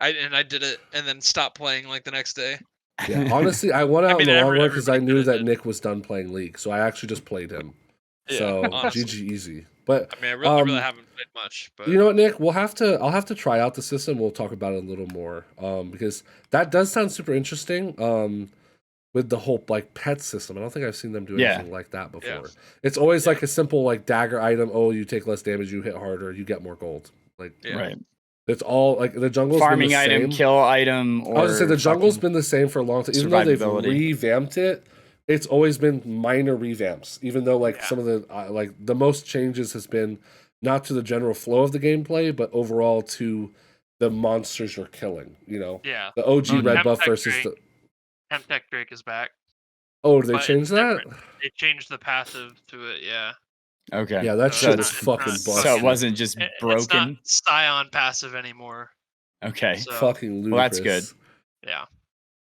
I did it and then stopped playing like the next day. Yeah, honestly, I went out mean, in the long run because I everybody knew kinda that did. Nick was done playing League, so I actually just played him. Yeah, So honestly. GG easy. But I mean, I really haven't played much, but you know what, Nick? I'll have to try out the system. We'll talk about it a little more. Because that does sound super interesting. With the whole like pet system. I don't think I've seen them do anything like that before. Yeah. It's always like a simple like dagger item. Oh, you take less damage, you hit harder, you get more gold. Like yeah. Right. it's all like the jungle's Farming been the item, same. kill item, or I was gonna say the jungle's fucking- been the same for a long time. Even though they've survivability. revamped it, it's always been minor revamps. Even though like Yeah. some of the like the most changes has been not to the general flow of the gameplay, but overall to the monsters you're killing. You know, Yeah. the OG red buff Temtech versus Drake. the. Temtech Drake is back. Oh, did they But change it's that? different. They changed the passive to it, yeah. Okay. Yeah, that So shit it's was not- fucking it's busted. So it wasn't just It's broken. not Scion passive anymore. Okay. So fucking ludicrous. Well, that's good. yeah.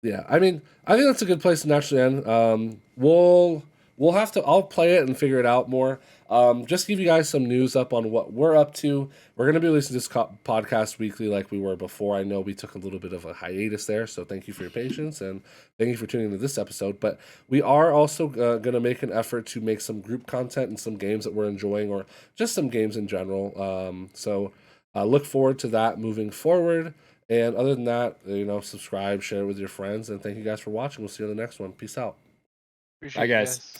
Yeah, I mean, I think that's a good place to naturally end. We'll have to. I'll play it and figure it out more. Just give you guys some news up on what we're up to. We're going to be releasing this podcast weekly like we were before. I know we took a little bit of a hiatus there, so thank you for your patience and thank you for tuning into this episode. But we are also going to make an effort to make some group content and some games that we're enjoying or just some games in general. So look forward to that moving forward. And other than that, subscribe, share it with your friends, and thank you guys for watching. We'll see you on the next one. Peace out. Appreciate Bye, you guys.